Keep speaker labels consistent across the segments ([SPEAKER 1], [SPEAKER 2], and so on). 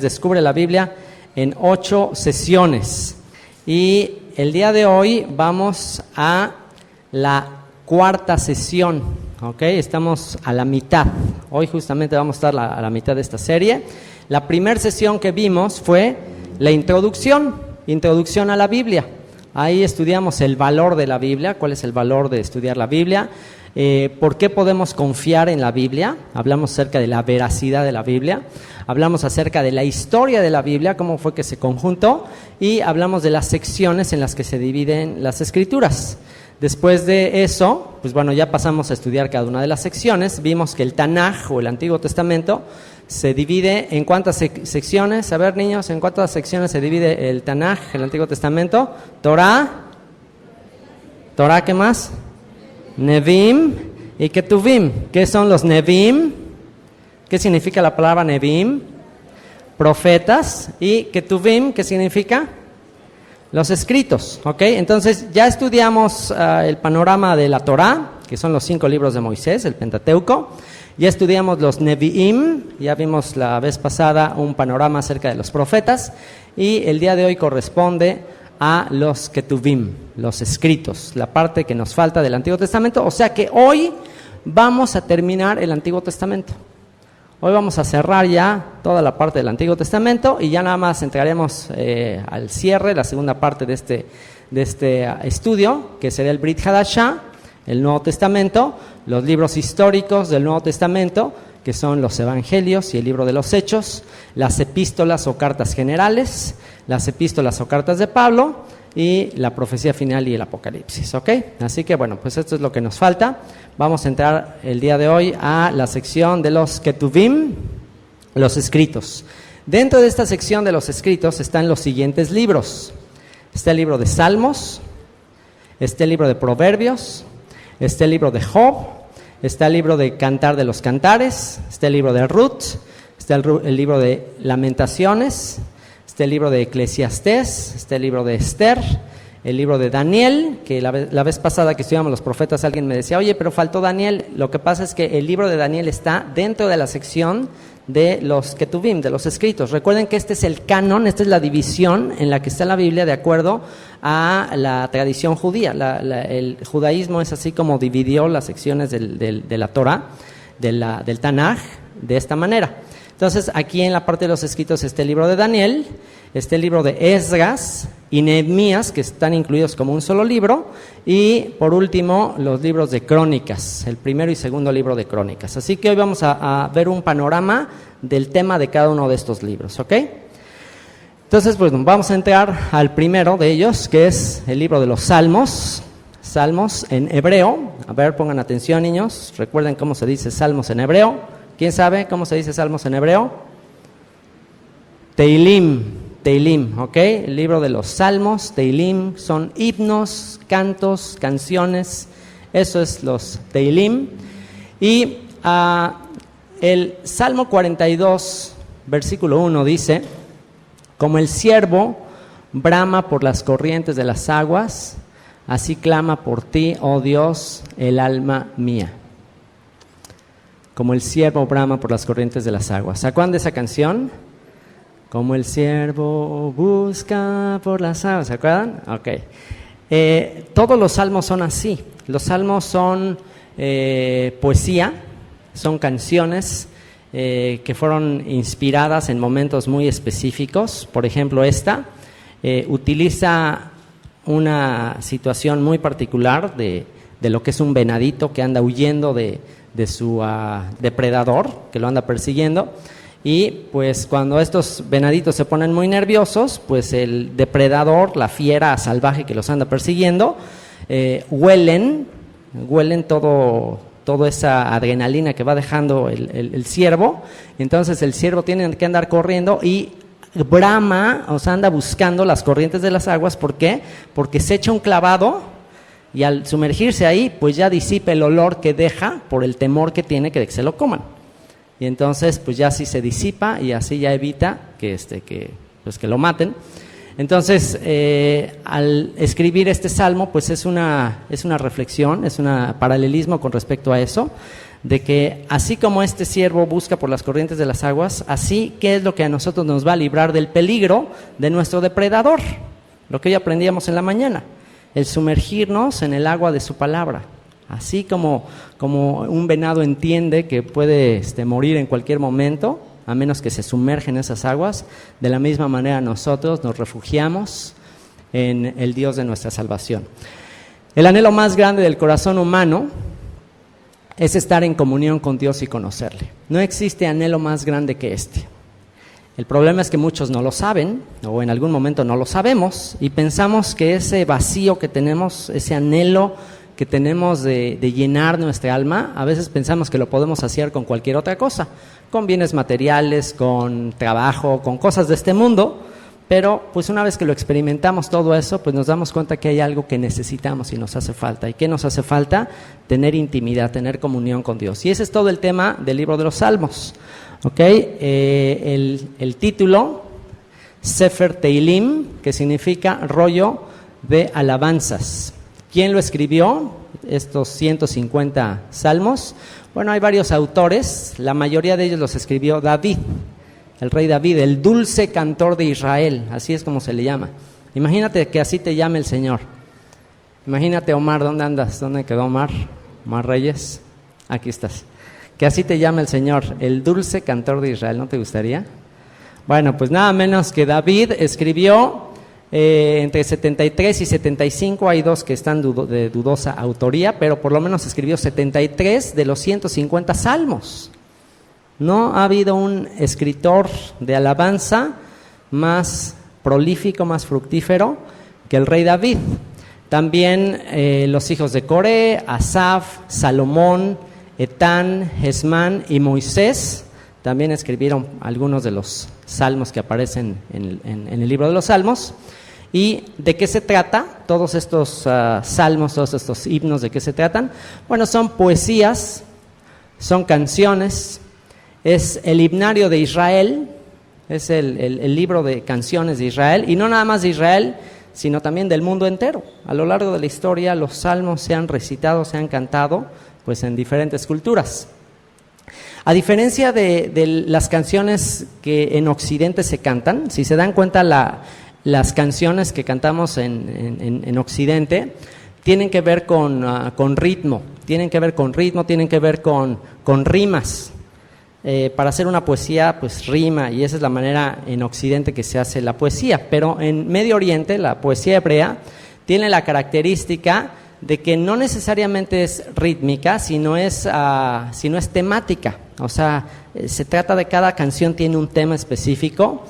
[SPEAKER 1] Descubre la Biblia en 8 sesiones y el día de hoy vamos a la cuarta sesión, ¿ok? Estamos a la mitad, hoy justamente vamos a estar a la mitad de esta serie. La primera sesión que vimos fue la introducción a la Biblia. Ahí estudiamos el valor de la Biblia, cuál es el valor de estudiar la Biblia, por qué podemos confiar en la Biblia, hablamos acerca de la veracidad de la Biblia, hablamos acerca de la historia de la Biblia, cómo fue que se conjuntó, y hablamos de las secciones en las que se dividen las Escrituras. Después de eso, pues bueno, ya pasamos a estudiar cada una de las secciones. Vimos que el Tanaj o el Antiguo Testamento se divide en cuántas secciones. A ver, niños, ¿en cuántas secciones se divide el Tanaj, el Antiguo Testamento? Torah, ¿qué más? Nevim y Ketuvim. ¿Qué son los Nevim? ¿Qué significa la palabra Nevim? Profetas. Y Ketuvim, ¿qué significa? Los escritos, ¿ok? Entonces ya estudiamos el panorama de la Torah, que son los 5 libros de Moisés, el Pentateuco. Ya estudiamos los Nevi'im, ya vimos la vez pasada un panorama acerca de los profetas. Y el día de hoy corresponde a los Ketuvim, los escritos, la parte que nos falta del Antiguo Testamento. O sea que hoy vamos a terminar el Antiguo Testamento. Hoy vamos a cerrar ya toda la parte del Antiguo Testamento y ya nada más entraremos al cierre, la segunda parte de este estudio, que será el Brit Hadashah, el Nuevo Testamento, los libros históricos del Nuevo Testamento, que son los Evangelios y el libro de los Hechos, las epístolas o cartas generales, las epístolas o cartas de Pablo y la profecía final y el Apocalipsis, ¿ok? Así que bueno, pues esto es lo que nos falta. Vamos a entrar el día de hoy a la sección de los Ketuvim, los escritos. Dentro de esta sección de los escritos están los siguientes libros. Está el libro de Salmos, está el libro de Proverbios, está el libro de Job, está el libro de Cantar de los Cantares, está el libro de Ruth, está el libro de Lamentaciones, está el libro de Eclesiastés, está el libro de Esther, el libro de Daniel, que la vez pasada que estudiamos los profetas alguien me decía, oye, pero faltó Daniel. Lo que pasa es que el libro de Daniel está dentro de la sección de los Ketuvim, de los escritos. Recuerden que este es el canon, esta es la división en la que está la Biblia de acuerdo a la tradición judía. El judaísmo es así como dividió las secciones de la Torah, del Tanaj, de esta manera. Entonces, aquí en la parte de los escritos está el libro de Daniel, está el libro de Esdras y Nehemías, que están incluidos como un solo libro, y por último, los libros de Crónicas, el primero y segundo libro de Crónicas. Así que hoy vamos a ver un panorama del tema de cada uno de estos libros, ¿ok? Entonces, pues vamos a entrar al primero de ellos, que es el libro de los Salmos, Salmos en hebreo. A ver, pongan atención, niños, recuerden cómo se dice Salmos en hebreo. ¿Quién sabe cómo se dice Salmos en hebreo? Teilim, ¿ok? El libro de los Salmos, Teilim, son himnos, cantos, canciones, eso es los Teilim. Y el Salmo 42, versículo 1 dice, como el ciervo brama por las corrientes de las aguas, así clama por ti, oh Dios, el alma mía. Como el ciervo brama por las corrientes de las aguas. ¿Se acuerdan de esa canción? Como el ciervo busca por las aguas. ¿Se acuerdan? Ok. Todos los salmos son así. Los salmos son poesía, son canciones que fueron inspiradas en momentos muy específicos. Por ejemplo, esta utiliza una situación muy particular de lo que es un venadito que anda huyendo de su depredador, que lo anda persiguiendo, y pues cuando estos venaditos se ponen muy nerviosos, pues el depredador, la fiera salvaje que los anda persiguiendo, huelen toda esa adrenalina que va dejando el ciervo. Entonces el ciervo tiene que andar corriendo y brama, o sea, anda buscando las corrientes de las aguas. ¿Por qué? Porque se echa un clavado y al sumergirse ahí, pues ya disipa el olor que deja por el temor que tiene de que se lo coman. Y entonces, pues ya así se disipa y así ya evita que lo maten. Entonces, al escribir este salmo, pues es una reflexión, es un paralelismo con respecto a eso, de que así como este siervo busca por las corrientes de las aguas, así ¿qué es lo que a nosotros nos va a librar del peligro de nuestro depredador? Lo que hoy aprendíamos en la mañana, el sumergirnos en el agua de su palabra. Así como un venado entiende que puede morir en cualquier momento, a menos que se sumerja en esas aguas, de la misma manera nosotros nos refugiamos en el Dios de nuestra salvación. El anhelo más grande del corazón humano es estar en comunión con Dios y conocerle. No existe anhelo más grande que este. El problema es que muchos no lo saben, o en algún momento no lo sabemos, y pensamos que ese vacío que tenemos, ese anhelo que tenemos de llenar nuestra alma, a veces pensamos que lo podemos hacer con cualquier otra cosa, con bienes materiales, con trabajo, con cosas de este mundo, pero pues una vez que lo experimentamos todo eso, pues nos damos cuenta que hay algo que necesitamos y nos hace falta. ¿Y qué nos hace falta? Tener intimidad, tener comunión con Dios. Y ese es todo el tema del libro de los Salmos. ¿Okay? El título, Sefer Teilim, que significa rollo de alabanzas. ¿Quién lo escribió? Estos 150 salmos. Bueno, hay varios autores, la mayoría de ellos los escribió David, el rey David, el dulce cantor de Israel, así es como se le llama. Imagínate que así te llame el Señor. Imagínate, Omar, ¿dónde andas? ¿Dónde quedó Omar? Omar Reyes, aquí estás. Que así te llama el Señor, el dulce cantor de Israel, ¿no te gustaría? Bueno, pues nada menos que David escribió entre 73 y 75, hay dos que están de dudosa autoría, pero por lo menos escribió 73 de los 150 salmos. No ha habido un escritor de alabanza más prolífico, más fructífero que el rey David. También los hijos de Coré, Asaf, Salomón, Etán, Esmán y Moisés también escribieron algunos de los salmos que aparecen en el libro de los Salmos. ¿Y de qué se trata? Todos estos salmos, todos estos himnos, ¿de qué se tratan? Bueno, son poesías, son canciones, es el himnario de Israel, es el libro de canciones de Israel, y no nada más de Israel, sino también del mundo entero. A lo largo de la historia los salmos se han recitado, se han cantado, pues en diferentes culturas. A diferencia de las canciones que en Occidente se cantan, si se dan cuenta las canciones que cantamos en Occidente tienen que ver con ritmo, tienen que ver con rimas. Para hacer una poesía, pues rima, y esa es la manera en Occidente que se hace la poesía. Pero en Medio Oriente, la poesía hebrea tiene la característica de que no necesariamente es rítmica, sino es temática. O sea, se trata de cada canción tiene un tema específico.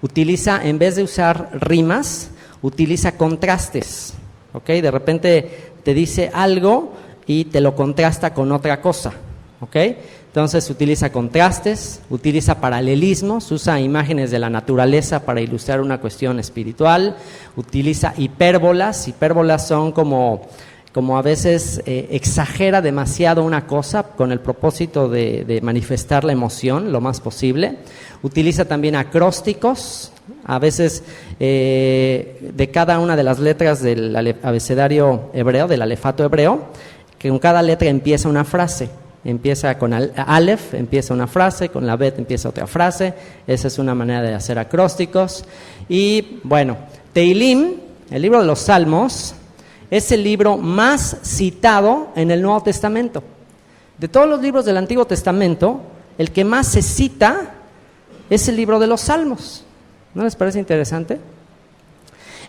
[SPEAKER 1] Utiliza, en vez de usar rimas, utiliza contrastes. ¿Okay? De repente te dice algo y te lo contrasta con otra cosa. ¿Okay? Entonces utiliza contrastes, utiliza paralelismos, usa imágenes de la naturaleza para ilustrar una cuestión espiritual, utiliza hipérbolas. Hipérbolas son como a veces exagera demasiado una cosa con el propósito de manifestar la emoción lo más posible. Utiliza también acrósticos, a veces de cada una de las letras del abecedario hebreo, del alefato hebreo, que con cada letra empieza una frase. Empieza con Aleph, empieza una frase, con la Bet empieza otra frase. Esa es una manera de hacer acrósticos. Y bueno, Teilim, el libro de los Salmos, es el libro más citado en el Nuevo Testamento. De todos los libros del Antiguo Testamento, el que más se cita es el libro de los Salmos. ¿No les parece interesante?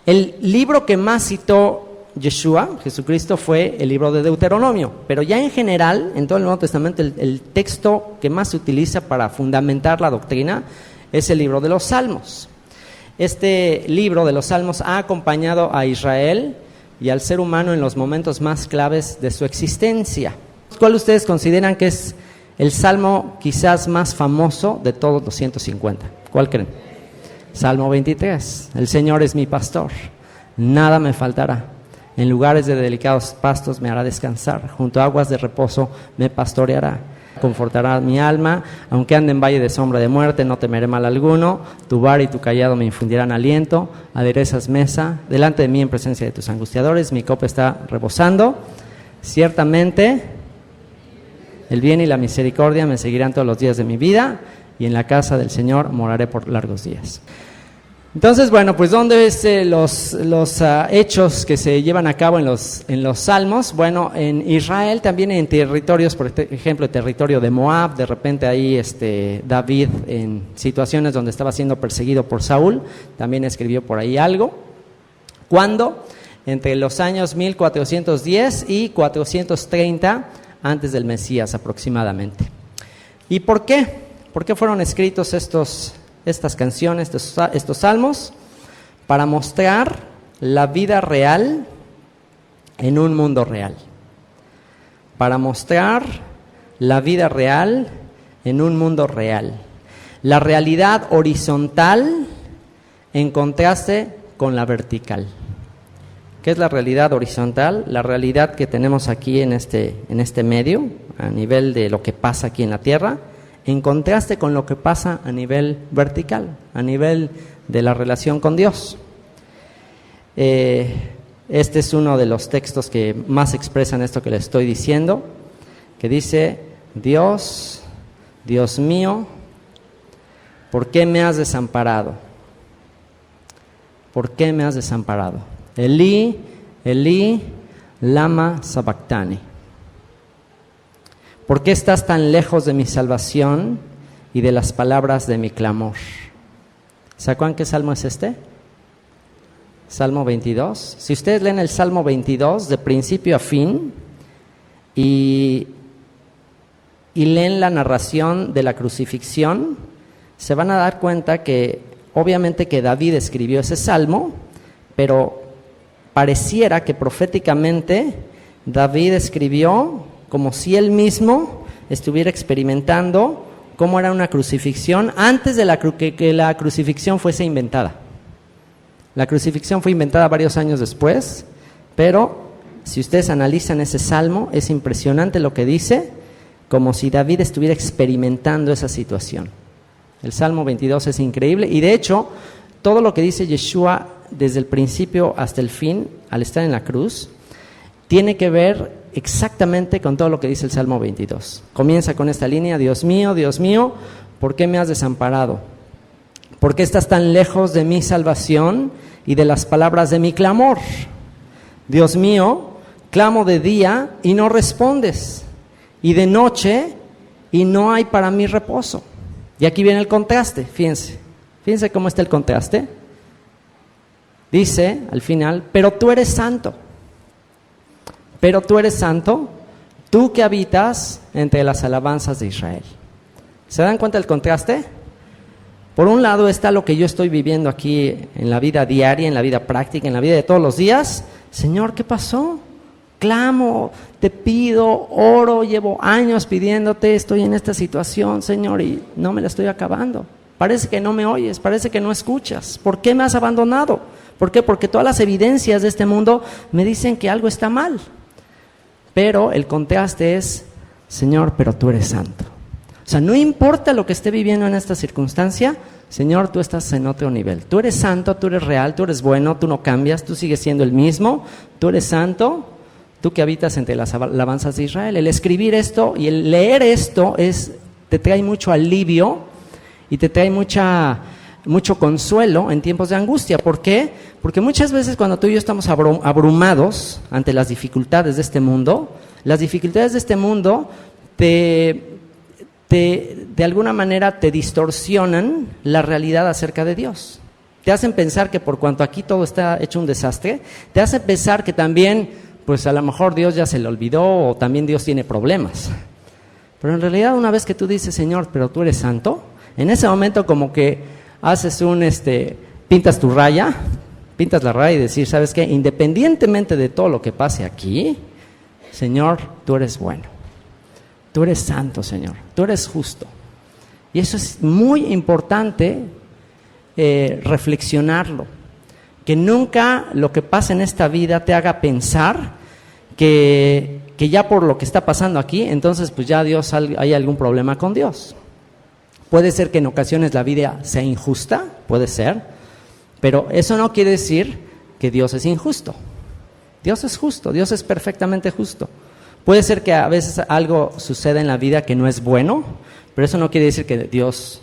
[SPEAKER 1] El libro que más citó Yeshua, Jesucristo, fue el libro de Deuteronomio, pero ya en general, en todo el Nuevo Testamento, el texto que más se utiliza para fundamentar la doctrina es el libro de los Salmos. Este libro de los Salmos ha acompañado a Israel y al ser humano en los momentos más claves de su existencia. ¿Cuál ustedes consideran que es el salmo quizás más famoso de todos los 150? ¿Cuál creen? Salmo 23. El Señor es mi pastor, nada me faltará. En lugares de delicados pastos me hará descansar, junto a aguas de reposo me pastoreará. Confortará mi alma, aunque ande en valle de sombra de muerte, no temeré mal alguno. Tu vara y tu cayado me infundirán aliento. Aderezas mesa delante de mí en presencia de tus angustiadores. Mi copa está rebosando. Ciertamente El bien y la misericordia me seguirán todos los días de mi vida, y en la casa del Señor moraré por largos días. Entonces, bueno, pues ¿dónde es los hechos que se llevan a cabo en los salmos? Bueno, en Israel, también en territorios, por ejemplo, el territorio de Moab, de repente ahí David, en situaciones donde estaba siendo perseguido por Saúl, también escribió por ahí algo. ¿Cuándo? Entre los años 1410 y 430 antes del Mesías aproximadamente. ¿Y por qué? ¿Por qué fueron escritos estas canciones, estos salmos? Para mostrar la vida real en un mundo real. Para mostrar la vida real en un mundo real. La realidad horizontal en contraste con la vertical. ¿Qué es la realidad horizontal? La realidad que tenemos aquí en este medio, a nivel de lo que pasa aquí en la tierra, en contraste con lo que pasa a nivel vertical, a nivel de la relación con Dios. Este es uno de los textos que más expresan esto que les estoy diciendo, que dice: Dios, Dios mío, ¿por qué me has desamparado? ¿Por qué me has desamparado? Elí, Elí, lama sabactani. ¿Por qué estás tan lejos de mi salvación y de las palabras de mi clamor? ¿Se acuerdan qué salmo es este? Salmo 22. Si ustedes leen el Salmo 22 de principio a fin y leen la narración de la crucifixión, se van a dar cuenta que obviamente que David escribió ese salmo, pero pareciera que proféticamente David escribió como si él mismo estuviera experimentando cómo era una crucifixión antes de que la crucifixión fuese inventada. La crucifixión fue inventada varios años después, pero si ustedes analizan ese salmo, es impresionante lo que dice, como si David estuviera experimentando esa situación. El Salmo 22 es increíble, y de hecho, todo lo que dice Yeshua desde el principio hasta el fin, al estar en la cruz, tiene que ver exactamente con todo lo que dice el Salmo 22. Comienza con esta línea: Dios mío, ¿por qué me has desamparado? ¿Por qué estás tan lejos de mi salvación y de las palabras de mi clamor? Dios mío, clamo de día y no respondes, y de noche y no hay para mí reposo. Y aquí viene el contraste, fíjense cómo está el contraste. Dice al final: pero tú eres santo, tú que habitas entre las alabanzas de Israel. ¿Se dan cuenta del contraste? Por un lado está lo que yo estoy viviendo aquí en la vida diaria, en la vida práctica, en la vida de todos los días. Señor, ¿qué pasó? Clamo, te pido, oro, llevo años pidiéndote, estoy en esta situación, Señor, y no me la estoy acabando. Parece que no me oyes, parece que no escuchas. ¿Por qué me has abandonado? ¿Por qué? Porque todas las evidencias de este mundo me dicen que algo está mal. Pero el contraste es: Señor, pero tú eres santo. O sea, no importa lo que esté viviendo en esta circunstancia, Señor, tú estás en otro nivel. Tú eres santo, tú eres real, tú eres bueno, tú no cambias, tú sigues siendo el mismo, tú eres santo, tú que habitas entre las alabanzas de Israel. El escribir esto y el leer esto te trae mucho alivio y te trae mucho consuelo en tiempos de angustia. ¿Por qué? Porque muchas veces cuando tú y yo estamos abrumados ante las dificultades de este mundo, las dificultades de este mundo de alguna manera te distorsionan la realidad acerca de Dios. Te hacen pensar que por cuanto aquí todo está hecho un desastre, te hacen pensar que también, pues a lo mejor Dios ya se le olvidó, o también Dios tiene problemas. Pero en realidad, una vez que tú dices: Señor, pero tú eres santo, en ese momento como que haces pintas tu raya, pintas la raya y decir: ¿sabes qué? Independientemente de todo lo que pase aquí, Señor, tú eres bueno. Tú eres santo, Señor, tú eres justo. Y eso es muy importante reflexionarlo. Que nunca lo que pasa en esta vida te haga pensar que ya por lo que está pasando aquí, entonces pues ya hay algún problema con Dios. Puede ser que en ocasiones la vida sea injusta, puede ser, pero eso no quiere decir que Dios es injusto. Dios es justo, Dios es perfectamente justo. Puede ser que a veces algo suceda en la vida que no es bueno, pero eso no quiere decir que Dios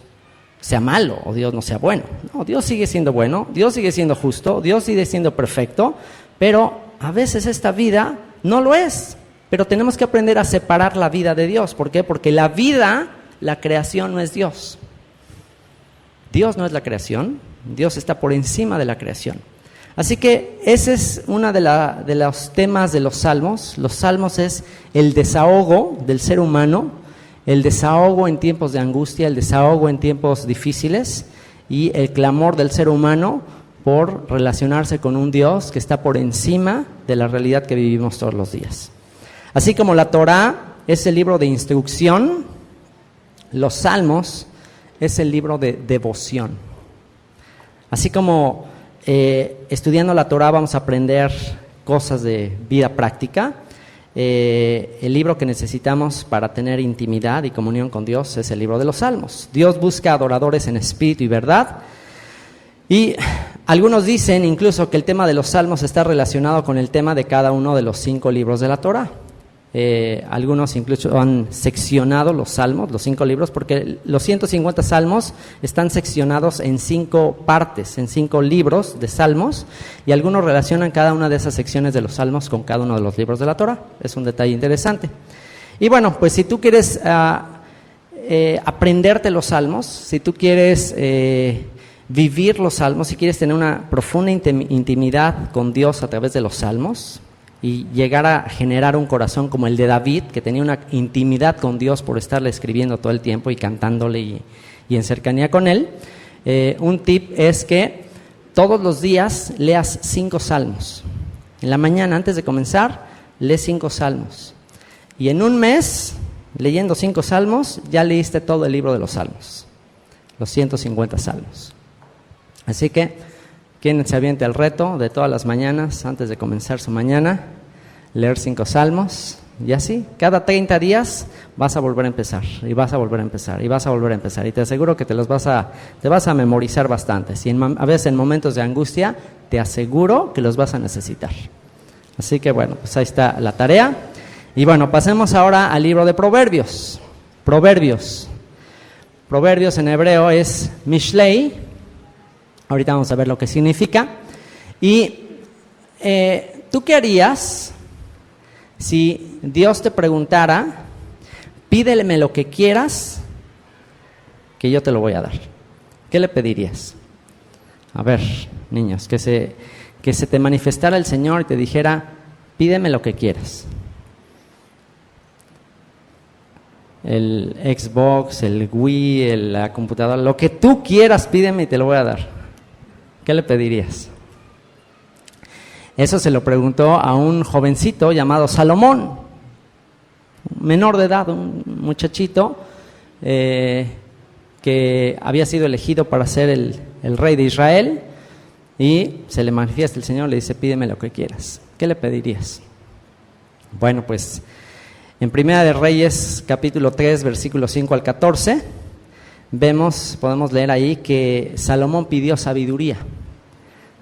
[SPEAKER 1] sea malo o Dios no sea bueno. No, Dios sigue siendo bueno, Dios sigue siendo justo, Dios sigue siendo perfecto, pero a veces esta vida no lo es. Pero tenemos que aprender a separar la vida de Dios. ¿Por qué? Porque la vida, la creación no es Dios. Dios no es la creación, Dios está por encima de la creación. Así que ese es uno de los temas de los salmos. Los salmos es el desahogo del ser humano, el desahogo en tiempos de angustia, el desahogo en tiempos difíciles y el clamor del ser humano por relacionarse con un Dios que está por encima de la realidad que vivimos todos los días. Así como la Torá es el libro de instrucción, los salmos es el libro de devoción. Así como estudiando la Torá vamos a aprender cosas de vida práctica, el libro que necesitamos para tener intimidad y comunión con Dios es el libro de los salmos. Dios busca adoradores en espíritu y verdad. Y algunos dicen incluso que el tema de los salmos está relacionado con el tema de cada uno de los 5 libros de la Torá. Algunos incluso han seccionado los salmos, los 5 libros, porque los 150 salmos están seccionados en 5 partes, en 5 libros de salmos, y algunos relacionan cada una de esas secciones de los salmos con cada uno de los libros de la Torá. Es un detalle interesante. Y bueno, pues si tú quieres aprenderte los salmos, si tú quieres vivir los salmos, si quieres tener una profunda intimidad con Dios a través de los salmos, y llegar a generar un corazón como el de David, que tenía una intimidad con Dios por estarle escribiendo todo el tiempo y cantándole y en cercanía con Él, un tip es que todos los días leas 5 salmos. En la mañana, antes de comenzar, lee 5 salmos. Y en un mes, leyendo 5 salmos, ya leíste todo el libro de los salmos, los 150 salmos. Así que quien se aviente el reto de todas las mañanas, antes de comenzar su mañana, leer 5 salmos, y así, cada 30 días vas a volver a empezar, y vas a volver a empezar, y vas a volver a empezar, y te aseguro que te vas a memorizar bastante. Si a veces en momentos de angustia, te aseguro que los vas a necesitar. Así que bueno, pues ahí está la tarea. Y bueno, pasemos ahora al libro de Proverbios. Proverbios en hebreo es Mishlei. Ahorita vamos a ver lo que significa. Y ¿tú qué harías si Dios te preguntara, pídeme lo que quieras, que yo te lo voy a dar? ¿Qué le pedirías? A ver, niños, que se te manifestara el Señor y te dijera, pídeme lo que quieras. El Xbox, el Wii, la computadora, lo que tú quieras, pídeme y te lo voy a dar. ¿Qué le pedirías? Eso se lo preguntó a un jovencito llamado Salomón, menor de edad, un muchachito que había sido elegido para ser el rey de Israel, y se le manifiesta el Señor, le dice, pídeme lo que quieras. ¿Qué le pedirías? Bueno, pues en Primera de Reyes, capítulo 3, versículos 5 al 14, podemos leer ahí que Salomón pidió sabiduría.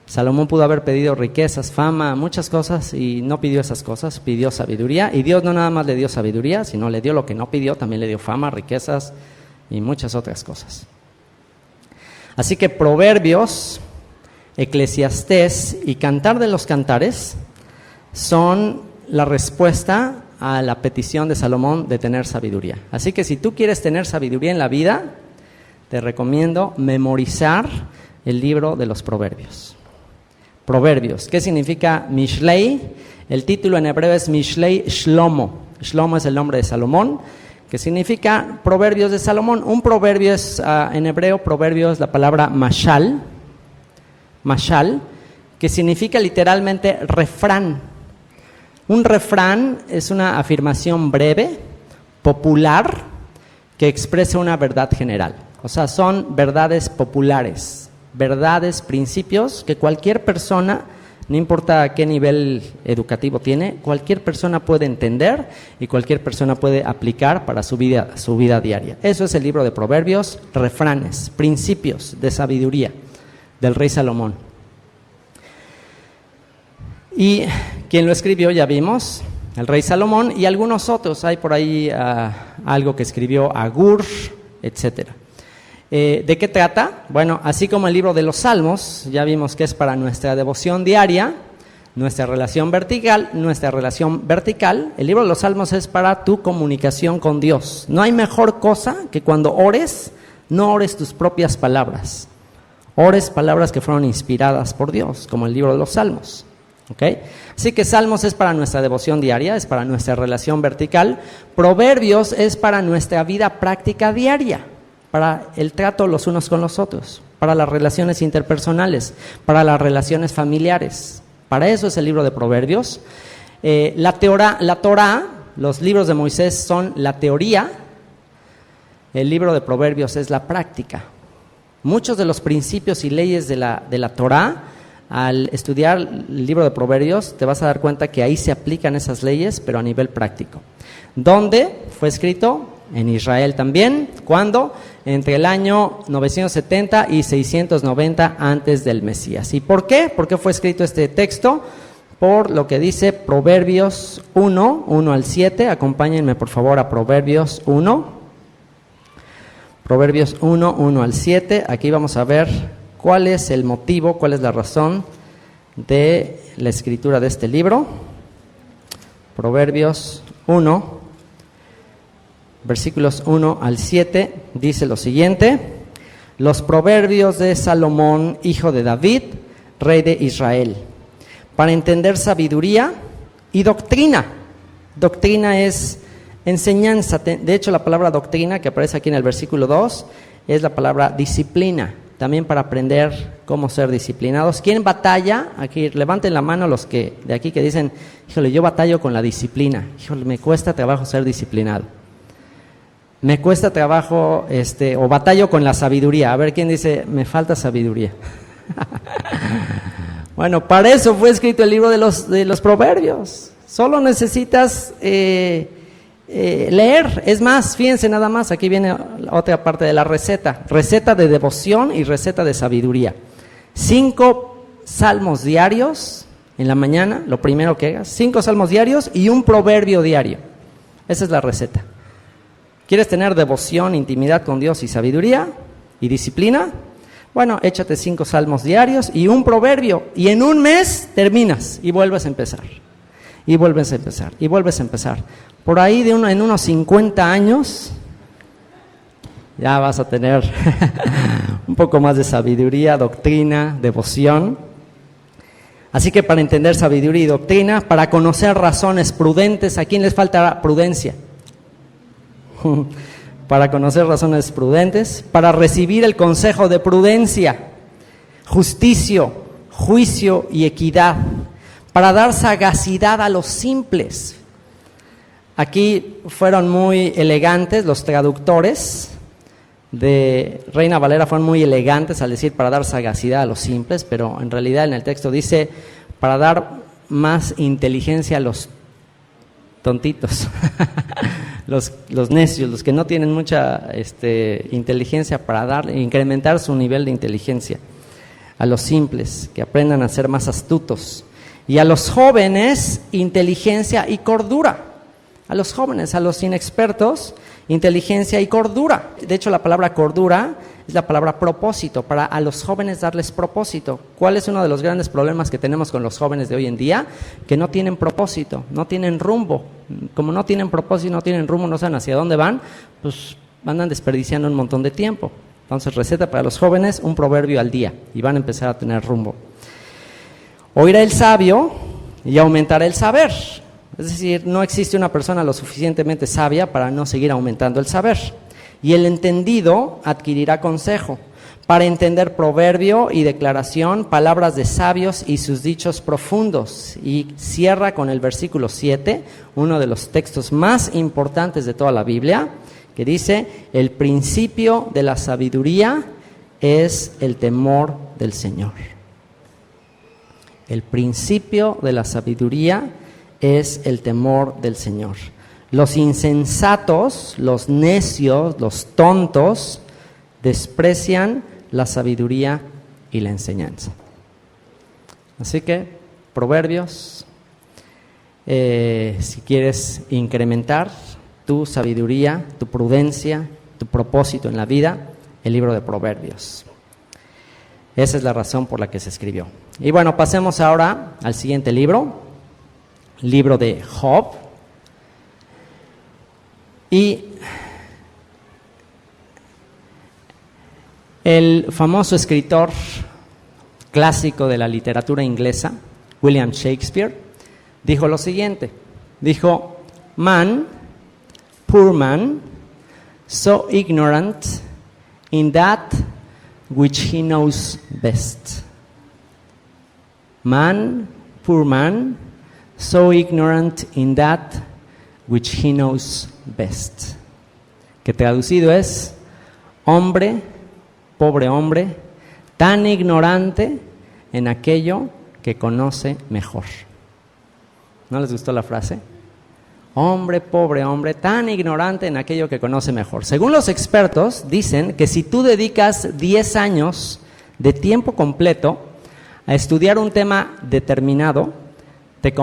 [SPEAKER 1] Salomón pudo haber pedido riquezas, fama, muchas cosas, y no pidió esas cosas, pidió sabiduría. Y Dios no nada más le dio sabiduría, sino le dio lo que no pidió, también le dio fama, riquezas y muchas otras cosas. Así que Proverbios, Eclesiastés y Cantar de los Cantares son la respuesta a la petición de Salomón de tener sabiduría. Así que si tú quieres tener sabiduría en la vida, te recomiendo memorizar el libro de los Proverbios. Proverbios, ¿qué significa Mishlei? El título en hebreo es Mishlei Shlomo. Shlomo es el nombre de Salomón, que significa Proverbios de Salomón. Un proverbio es, en hebreo, proverbio es la palabra mashal, que significa literalmente refrán. Un refrán es una afirmación breve, popular, que expresa una verdad general. O sea, son verdades populares, verdades, principios que cualquier persona, no importa qué nivel educativo tiene, cualquier persona puede entender y cualquier persona puede aplicar para su vida diaria. Eso es el libro de Proverbios, refranes, principios de sabiduría del rey Salomón. Y quien lo escribió, ya vimos, el rey Salomón, y algunos otros. Hay por ahí algo que escribió Agur, etcétera. ¿De qué trata? Bueno, así como el libro de los Salmos, ya vimos que es para nuestra devoción diaria, nuestra relación vertical, el libro de los Salmos es para tu comunicación con Dios. No hay mejor cosa que cuando ores, no ores tus propias palabras, ores palabras que fueron inspiradas por Dios, como el libro de los Salmos. ¿Okay? Así que Salmos es para nuestra devoción diaria, es para nuestra relación vertical. Proverbios es para nuestra vida práctica diaria, para el trato los unos con los otros, para las relaciones interpersonales, para las relaciones familiares. Para eso es el libro de Proverbios. La Torá, los libros de Moisés son la teoría, el libro de Proverbios es la práctica. Muchos de los principios y leyes de la Torá, al estudiar el libro de Proverbios, te vas a dar cuenta que ahí se aplican esas leyes, pero a nivel práctico. ¿Dónde fue escrito? En Israel también. ¿Cuándo? Entre el año 970 y 690 antes del Mesías. ¿Y por qué? ¿Por qué fue escrito este texto? Por lo que dice Proverbios 1 al 7. Acompáñenme por favor a Proverbios 1. Proverbios 1 al 7. Aquí vamos a ver cuál es el motivo, cuál es la razón de la escritura de este libro. Proverbios 1, versículos 1 al 7, dice lo siguiente: los proverbios de Salomón, hijo de David, rey de Israel, para entender sabiduría y doctrina. Doctrina es enseñanza. De hecho, la palabra doctrina que aparece aquí en el versículo 2 es la palabra disciplina. También para aprender cómo ser disciplinados. ¿Quién batalla? Aquí levanten la mano los que de aquí que dicen, híjole, yo batallo con la disciplina. Híjole, me cuesta trabajo ser disciplinado. Me cuesta trabajo, o batallo con la sabiduría. A ver quién dice, me falta sabiduría. Bueno, para eso fue escrito el libro de los Proverbios. Solo necesitas leer. Es más, fíjense nada más, aquí viene otra parte de la receta. Receta de devoción y receta de sabiduría. 5 salmos diarios en la mañana, lo primero que hagas. 5 salmos diarios y un proverbio diario. Esa es la receta. ¿Quieres tener devoción, intimidad con Dios y sabiduría y disciplina? Bueno, échate 5 salmos diarios y un proverbio. Y en un mes terminas y vuelves a empezar. Y vuelves a empezar, y vuelves a empezar. Por ahí en unos 50 años ya vas a tener un poco más de sabiduría, doctrina, devoción. Así que para entender sabiduría y doctrina, para conocer razones prudentes, ¿a quién les falta prudencia? Para conocer razones prudentes, para recibir el consejo de prudencia, justicia, juicio y equidad, para dar sagacidad a los simples. Aquí fueron muy elegantes los traductores de Reina Valera, fueron muy elegantes al decir para dar sagacidad a los simples, pero en realidad en el texto dice para dar más inteligencia a los tontitos, los necios, los que no tienen mucha inteligencia, para incrementar su nivel de inteligencia. A los simples, que aprendan a ser más astutos. Y a los jóvenes, inteligencia y cordura. A los jóvenes, a los inexpertos, inteligencia y cordura. De hecho, la palabra cordura es la palabra propósito, para a los jóvenes darles propósito. ¿Cuál es uno de los grandes problemas que tenemos con los jóvenes de hoy en día? Que no tienen propósito, no tienen rumbo. Como no tienen propósito, no tienen rumbo, no saben hacia dónde van, pues andan desperdiciando un montón de tiempo. Entonces, receta para los jóvenes, un proverbio al día, y van a empezar a tener rumbo. Oirá el sabio y aumentará el saber. Es decir, no existe una persona lo suficientemente sabia para no seguir aumentando el saber. Y el entendido adquirirá consejo, para entender proverbio y declaración, palabras de sabios y sus dichos profundos. Y cierra con el versículo 7, uno de los textos más importantes de toda la Biblia, que dice, el principio de la sabiduría es el temor del Señor. El principio de la sabiduría es el temor del Señor. Los insensatos, los necios, los tontos, desprecian la sabiduría y la enseñanza. Así que, Proverbios, si quieres incrementar tu sabiduría, tu prudencia, tu propósito en la vida, el libro de Proverbios. Esa es la razón por la que se escribió. Y bueno, pasemos ahora al siguiente libro de Job. Y el famoso escritor clásico de la literatura inglesa, William Shakespeare, dijo lo siguiente. Dijo: "Man, poor man, so ignorant in that which he knows best." Man, poor man, so ignorant in that which he knows best. Que traducido es: hombre, pobre hombre, tan ignorante en aquello que conoce mejor. ¿No les gustó la frase? Hombre, pobre hombre, tan ignorante en aquello que conoce mejor. Según los expertos, dicen que si tú dedicas 10 años de tiempo completo a estudiar un tema determinado, te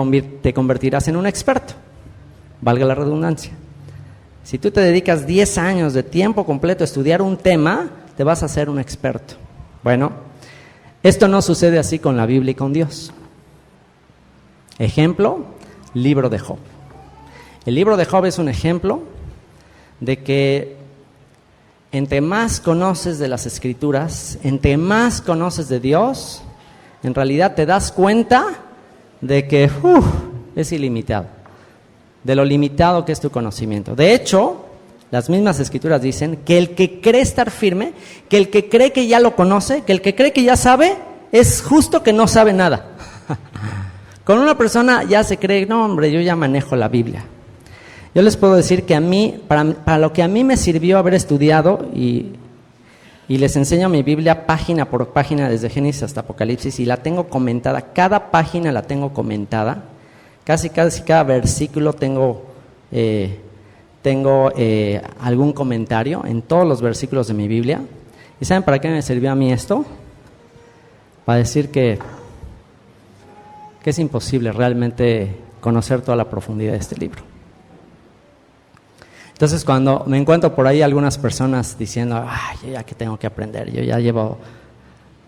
[SPEAKER 1] convertirás en un experto. Valga la redundancia. Si tú te dedicas 10 años de tiempo completo a estudiar un tema, te vas a hacer un experto. Bueno, esto no sucede así con la Biblia y con Dios. Ejemplo, libro de Job. El libro de Job es un ejemplo de que entre más conoces de las Escrituras, entre más conoces de Dios, en realidad te das cuenta de que es ilimitado, de lo limitado que es tu conocimiento. De hecho, las mismas Escrituras dicen que el que cree estar firme, que el que cree que ya lo conoce, que el que cree que ya sabe, es justo que no sabe nada. Con una persona ya se cree, no hombre, yo ya manejo la Biblia. Yo les puedo decir que a mí, para lo que a mí me sirvió haber estudiado, y les enseño mi Biblia página por página desde Génesis hasta Apocalipsis, y la tengo comentada, cada página la tengo comentada, casi cada versículo tengo algún comentario en todos los versículos de mi Biblia. ¿Y saben para qué me sirvió a mí esto? Para decir que es imposible realmente conocer toda la profundidad de este libro. Entonces, cuando me encuentro por ahí algunas personas diciendo, yo ya que tengo que aprender, yo ya llevo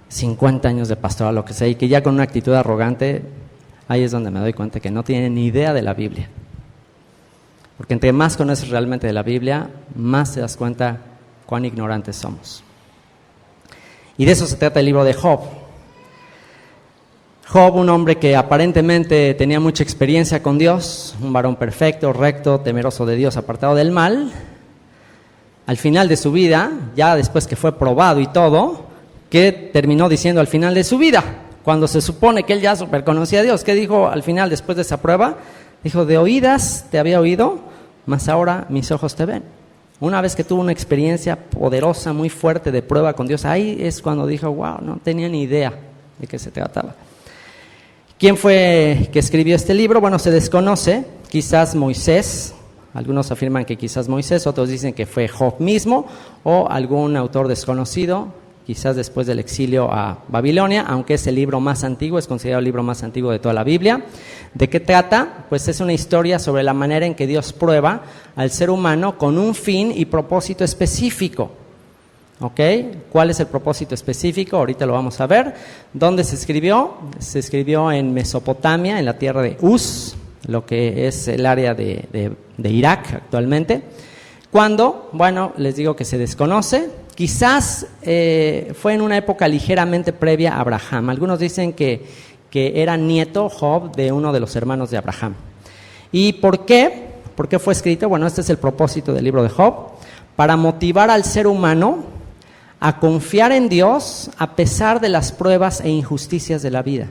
[SPEAKER 1] 50 años de pastoral, lo que sea, y que ya con una actitud arrogante, ahí es donde me doy cuenta que no tienen ni idea de la Biblia. Porque entre más conoces realmente de la Biblia, más te das cuenta cuán ignorantes somos. Y de eso se trata el libro de Job. Job, un hombre que aparentemente tenía mucha experiencia con Dios, un varón perfecto, recto, temeroso de Dios, apartado del mal, al final de su vida, ya después que fue probado y todo, ¿qué terminó diciendo al final de su vida? Cuando se supone que él ya superconocía a Dios, ¿qué dijo al final después de esa prueba? Dijo: de oídas te había oído, mas ahora mis ojos te ven. Una vez que tuvo una experiencia poderosa, muy fuerte de prueba con Dios, ahí es cuando dijo, wow, no tenía ni idea de qué se trataba. ¿Quién fue que escribió este libro? Bueno, se desconoce, quizás Moisés, algunos afirman que quizás Moisés, otros dicen que fue Job mismo o algún autor desconocido, quizás después del exilio a Babilonia, aunque es el libro más antiguo, es considerado el libro más antiguo de toda la Biblia. ¿De qué trata? Pues es una historia sobre la manera en que Dios prueba al ser humano con un fin y propósito específico. ¿Ok? ¿Cuál es el propósito específico? Ahorita lo vamos a ver. ¿Dónde se escribió? Se escribió en Mesopotamia, en la tierra de Uz, lo que es el área de Irak actualmente. ¿Cuándo? Bueno, les digo que se desconoce. Quizás fue en una época ligeramente previa a Abraham. Algunos dicen que era nieto Job de uno de los hermanos de Abraham. ¿Y por qué? ¿Por qué fue escrito? Bueno, este es el propósito del libro de Job, para motivar al ser humano a confiar en Dios a pesar de las pruebas e injusticias de la vida.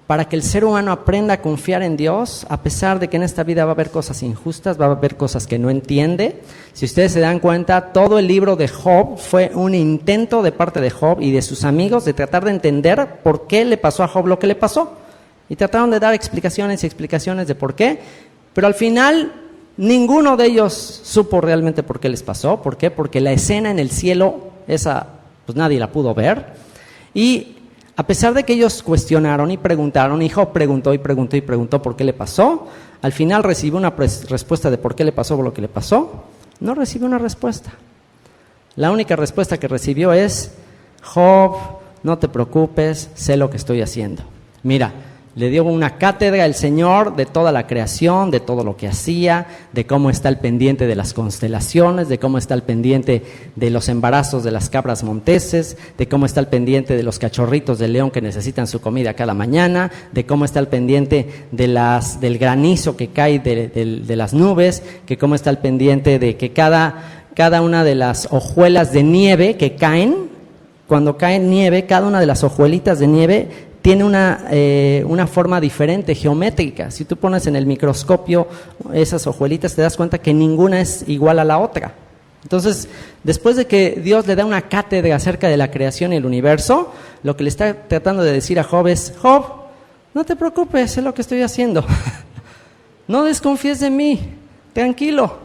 [SPEAKER 1] Para que el ser humano aprenda a confiar en Dios, a pesar de que en esta vida va a haber cosas injustas, va a haber cosas que no entiende. Si ustedes se dan cuenta, todo el libro de Job fue un intento de parte de Job y de sus amigos de tratar de entender por qué le pasó a Job lo que le pasó. Y trataron de dar explicaciones y explicaciones de por qué, pero al final ninguno de ellos supo realmente por qué les pasó. ¿Por qué? Porque la escena en el cielo, esa pues nadie la pudo ver. Y A pesar de que ellos cuestionaron y preguntaron, y Job preguntó y preguntó y preguntó por qué le pasó, al final recibió una respuesta de por qué le pasó lo que le pasó, no recibió una respuesta. La única respuesta que recibió es: Job, no te preocupes, sé lo que estoy haciendo. Mira, le dio una cátedra el Señor de toda la creación, de todo lo que hacía, de cómo está al pendiente de las constelaciones, de cómo está al pendiente de los embarazos de las cabras monteses, de cómo está al pendiente de los cachorritos de león que necesitan su comida cada mañana, de cómo está al pendiente del granizo que cae de las nubes, que cómo está al pendiente de que cada una de las hojuelas de nieve que caen, cuando cae nieve, cada una de las hojuelitas de nieve tiene una forma diferente, geométrica. Si tú pones en el microscopio esas hojuelitas, te das cuenta que ninguna es igual a la otra. Entonces, después de que Dios le da una cátedra acerca de la creación y el universo, lo que le está tratando de decir a Job es: Job, no te preocupes, sé lo que estoy haciendo. No desconfíes de mí, tranquilo.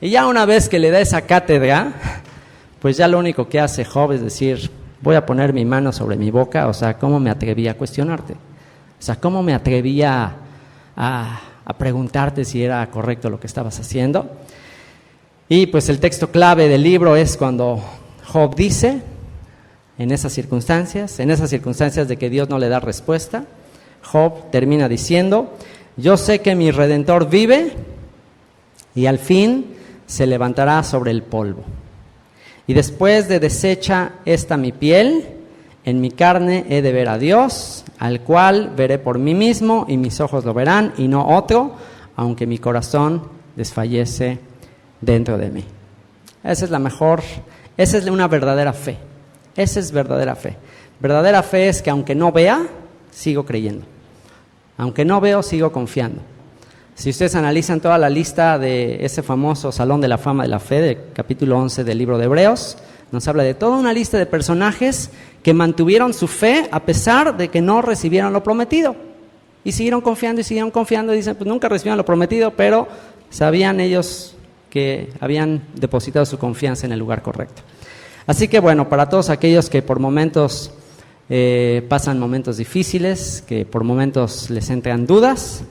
[SPEAKER 1] Y ya una vez que le da esa cátedra, pues ya lo único que hace Job es decir: voy a poner mi mano sobre mi boca. O sea, ¿cómo me atreví a cuestionarte? O sea, ¿cómo me atreví a preguntarte si era correcto lo que estabas haciendo? Y pues el texto clave del libro es cuando Job dice, en esas circunstancias de que Dios no le da respuesta, Job termina diciendo: yo sé que mi Redentor vive y al fin se levantará sobre el polvo. Y después de deshecha esta mi piel, en mi carne he de ver a Dios, al cual veré por mí mismo, y mis ojos lo verán, y no otro, aunque mi corazón desfallece dentro de mí. Esa es una verdadera fe. Esa es verdadera fe. Verdadera fe es que aunque no vea, sigo creyendo. Aunque no veo, sigo confiando. Si ustedes analizan toda la lista de ese famoso Salón de la Fama de la Fe, del capítulo 11 del libro de Hebreos, nos habla de toda una lista de personajes que mantuvieron su fe a pesar de que no recibieron lo prometido. Y siguieron confiando y dicen: pues nunca recibieron lo prometido, pero sabían ellos que habían depositado su confianza en el lugar correcto. Así que bueno, para todos aquellos que por momentos pasan momentos difíciles, que por momentos les entran dudas,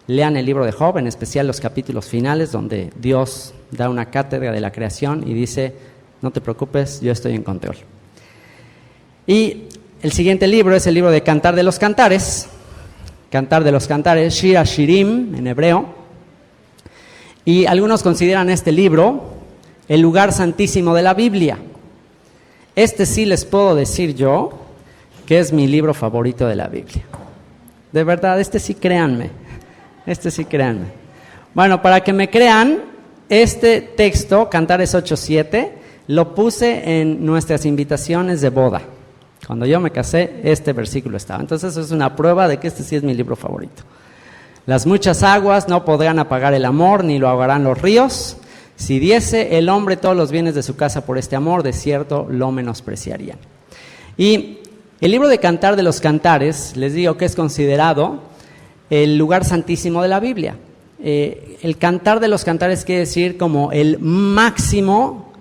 [SPEAKER 1] lean el libro de Job, en especial los capítulos finales, donde Dios da una cátedra de la creación y dice: no te preocupes, yo estoy en control. Y el siguiente libro es el libro de Cantar de los Cantares, Shir HaShirim en hebreo. Y algunos consideran este libro el lugar santísimo de la Biblia. Este sí les puedo decir yo que es mi libro favorito de la Biblia. De verdad, este sí créanme. Bueno, para que me crean, este texto, Cantares 8:7, lo puse en nuestras invitaciones de boda. Cuando yo me casé, este versículo estaba. Entonces es una prueba de que este sí es mi libro favorito. Las muchas aguas no podrán apagar el amor, ni lo ahogarán los ríos. Si diese el hombre todos los bienes de su casa por este amor, de cierto lo menospreciarían. Y el libro de Cantar de los Cantares, les digo que es considerado el lugar santísimo de la Biblia. El Cantar de los Cantares quiere decir como el máximo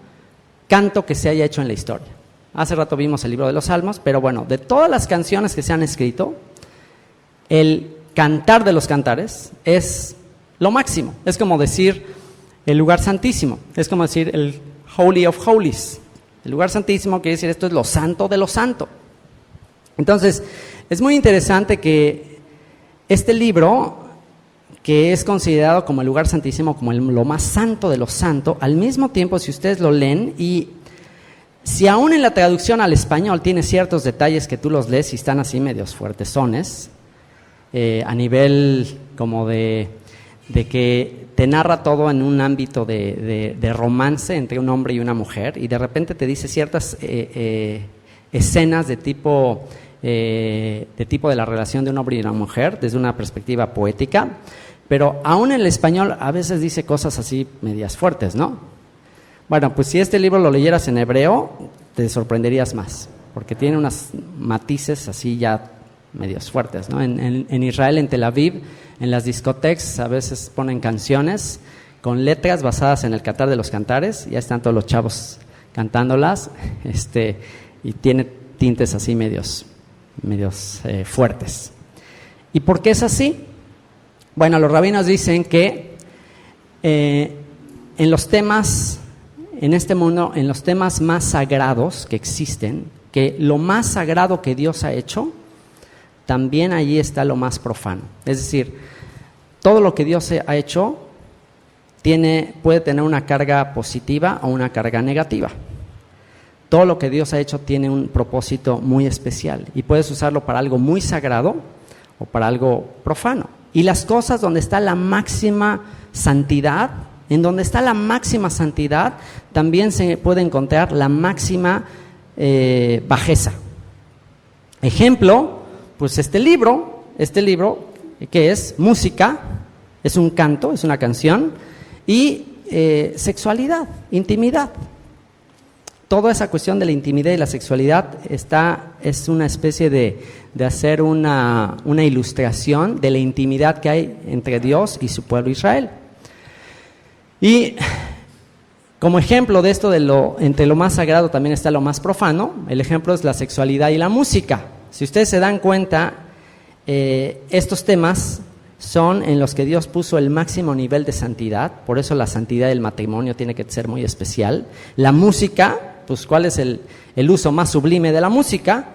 [SPEAKER 1] canto que se haya hecho en la historia. Hace rato vimos el libro de los Salmos, pero bueno, de todas las canciones que se han escrito, el Cantar de los Cantares es lo máximo. Es como decir el lugar santísimo, es como decir el Holy of Holies. El lugar santísimo quiere decir esto es lo santo de lo santo. Entonces, es muy interesante que este libro, que es considerado como el lugar santísimo, como lo más santo de lo santo, al mismo tiempo, si ustedes lo leen, y si aún en la traducción al español tiene ciertos detalles que tú los lees y están así medios fuertesones, a nivel como de que te narra todo en un ámbito de romance entre un hombre y una mujer, y de repente te dice ciertas escenas de tipo de la relación de un hombre y una mujer desde una perspectiva poética, pero aún en el español a veces dice cosas así medias fuertes, ¿no? Bueno, pues si este libro lo leyeras en hebreo, te sorprenderías más, porque tiene unos matices así ya medios fuertes, ¿no? En Israel, en Tel Aviv, en las discotecas a veces ponen canciones con letras basadas en el Cantar de los Cantares, ya están todos los chavos cantándolas, y tiene tintes así medios fuertes. ¿Y por qué es así? Bueno, los rabinos dicen que en los temas, en este mundo, en los temas más sagrados que existen, que lo más sagrado que Dios ha hecho, también allí está lo más profano. Es decir, todo lo que Dios ha hecho puede tener una carga positiva o una carga negativa. Todo lo que Dios ha hecho tiene un propósito muy especial y puedes usarlo para algo muy sagrado o para algo profano. Y las cosas donde está la máxima santidad, en donde está la máxima santidad, también se puede encontrar la máxima bajeza. Ejemplo, pues este libro que es música, es un canto, es una canción, y sexualidad, intimidad. Toda esa cuestión de la intimidad y la sexualidad es una especie de hacer una ilustración de la intimidad que hay entre Dios y su pueblo Israel. Y como ejemplo de esto, entre lo más sagrado también está lo más profano. El ejemplo es la sexualidad y la música. Si ustedes se dan cuenta, estos temas son en los que Dios puso el máximo nivel de santidad. Por eso la santidad del matrimonio tiene que ser muy especial. La música, pues ¿cuál es el uso más sublime de la música?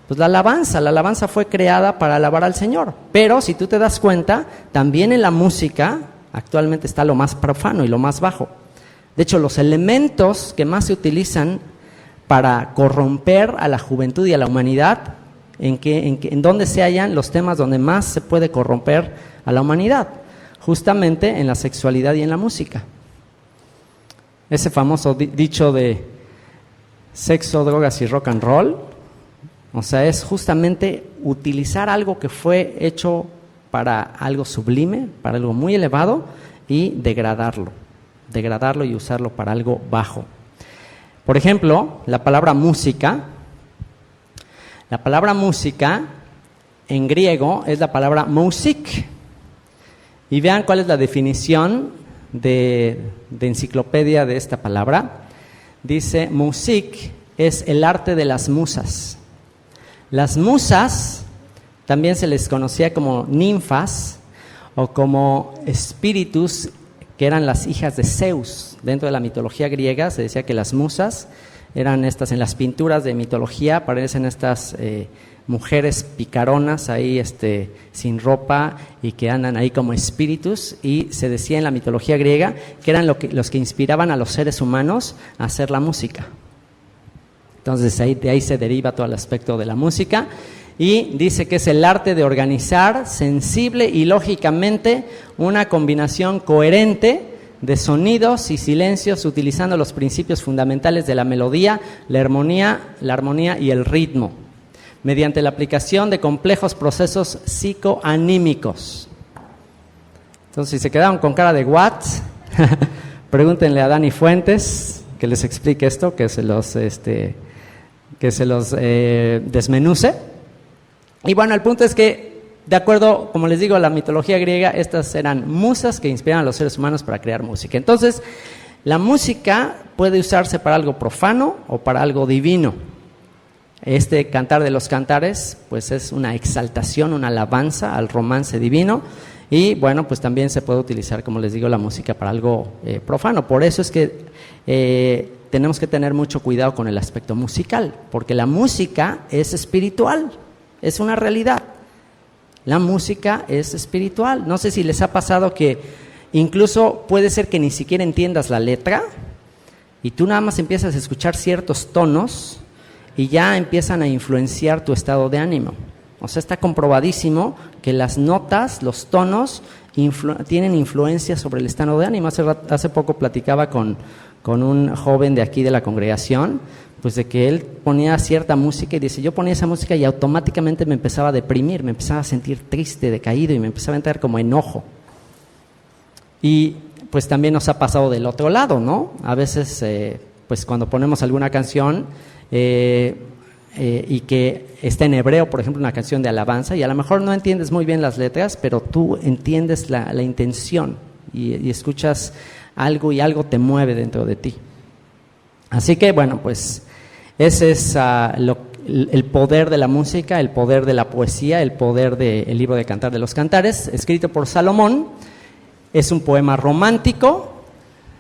[SPEAKER 1] Pues la alabanza. La alabanza fue creada para alabar al Señor. Pero si tú te das cuenta, también en la música actualmente está lo más profano y lo más bajo. De hecho, los elementos que más se utilizan para corromper a la juventud y a la humanidad, en dónde se hallan los temas donde más se puede corromper a la humanidad, justamente en la sexualidad y en la música. Ese famoso dicho de sexo, drogas y rock and roll, o sea, es justamente utilizar algo que fue hecho para algo sublime, para algo muy elevado, y degradarlo y usarlo para algo bajo. Por ejemplo, la palabra música en griego es la palabra musik. Y vean cuál es la definición de enciclopedia de esta palabra. Dice, musik es el arte de las musas. Las musas también se les conocía como ninfas o como espíritus, que eran las hijas de Zeus. Dentro de la mitología griega se decía que las musas eran estas, en las pinturas de mitología aparecen estas mujeres picaronas ahí sin ropa y que andan ahí como espíritus, y se decía en la mitología griega que eran los que inspiraban a los seres humanos a hacer la música. Entonces de ahí se deriva todo el aspecto de la música, y dice que es el arte de organizar sensible y lógicamente una combinación coherente de sonidos y silencios utilizando los principios fundamentales de la melodía, la armonía y el ritmo, mediante la aplicación de complejos procesos psicoanímicos. Entonces, si se quedaron con cara de what, pregúntenle a Dani Fuentes que les explique esto, que se los desmenuce. Y bueno, el punto es que, de acuerdo, como les digo, a la mitología griega, estas eran musas que inspiran a los seres humanos para crear música. Entonces, la música puede usarse para algo profano o para algo divino. Este Cantar de los Cantares, pues es una exaltación, una alabanza al romance divino. Y bueno, pues también se puede utilizar, como les digo, la música para algo profano. Por eso es que tenemos que tener mucho cuidado con el aspecto musical, porque la música es espiritual, es una realidad. La música es espiritual. No sé si les ha pasado que incluso puede ser que ni siquiera entiendas la letra y tú nada más empiezas a escuchar ciertos tonos y ya empiezan a influenciar tu estado de ánimo. O sea, está comprobadísimo que las notas, los tonos, tienen influencia sobre el estado de ánimo. Hace poco platicaba con un joven de aquí de la congregación, pues de que él ponía cierta música y dice, yo ponía esa música y automáticamente me empezaba a deprimir, me empezaba a sentir triste, decaído, y me empezaba a entrar como enojo. Y pues también nos ha pasado del otro lado, ¿no? A veces, pues cuando ponemos alguna canción y que está en hebreo, por ejemplo, una canción de alabanza, y a lo mejor no entiendes muy bien las letras, pero tú entiendes la intención y escuchas algo y algo te mueve dentro de ti. Así que bueno, pues ese es el poder de la música, el poder de la poesía, el poder del libro de Cantar de los Cantares, escrito por Salomón. Es un poema romántico,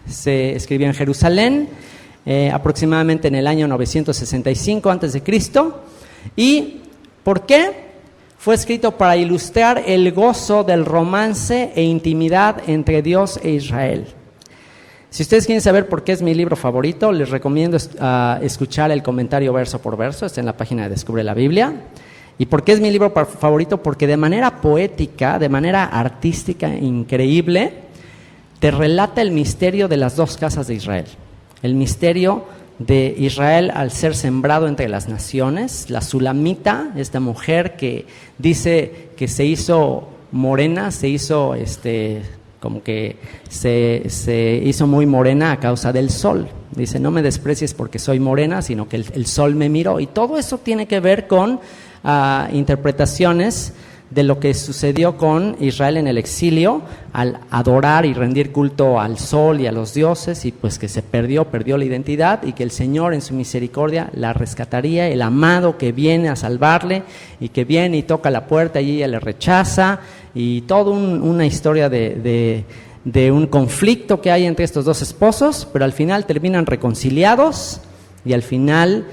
[SPEAKER 1] se escribió en Jerusalén, aproximadamente en el año 965 a.C. ¿Y por qué? Fue escrito para ilustrar el gozo del romance e intimidad entre Dios e Israel. Si ustedes quieren saber por qué es mi libro favorito, les recomiendo escuchar el comentario verso por verso, está en la página de Descubre la Biblia. ¿Y por qué es mi libro favorito? Porque de manera poética, de manera artística increíble, te relata el misterio de las dos casas de Israel. El misterio de Israel al ser sembrado entre las naciones, la Sulamita, esta mujer que dice que se hizo morena, se hizo como que se hizo muy morena a causa del sol. Dice, no me desprecies porque soy morena, sino que el sol me miró. Y todo eso tiene que ver con interpretaciones de lo que sucedió con Israel en el exilio al adorar y rendir culto al sol y a los dioses, y pues que se perdió la identidad, y que el Señor en su misericordia la rescataría, el amado que viene a salvarle y que viene y toca la puerta y ella le rechaza, y toda una historia de un conflicto que hay entre estos dos esposos, pero al final terminan reconciliados, y al final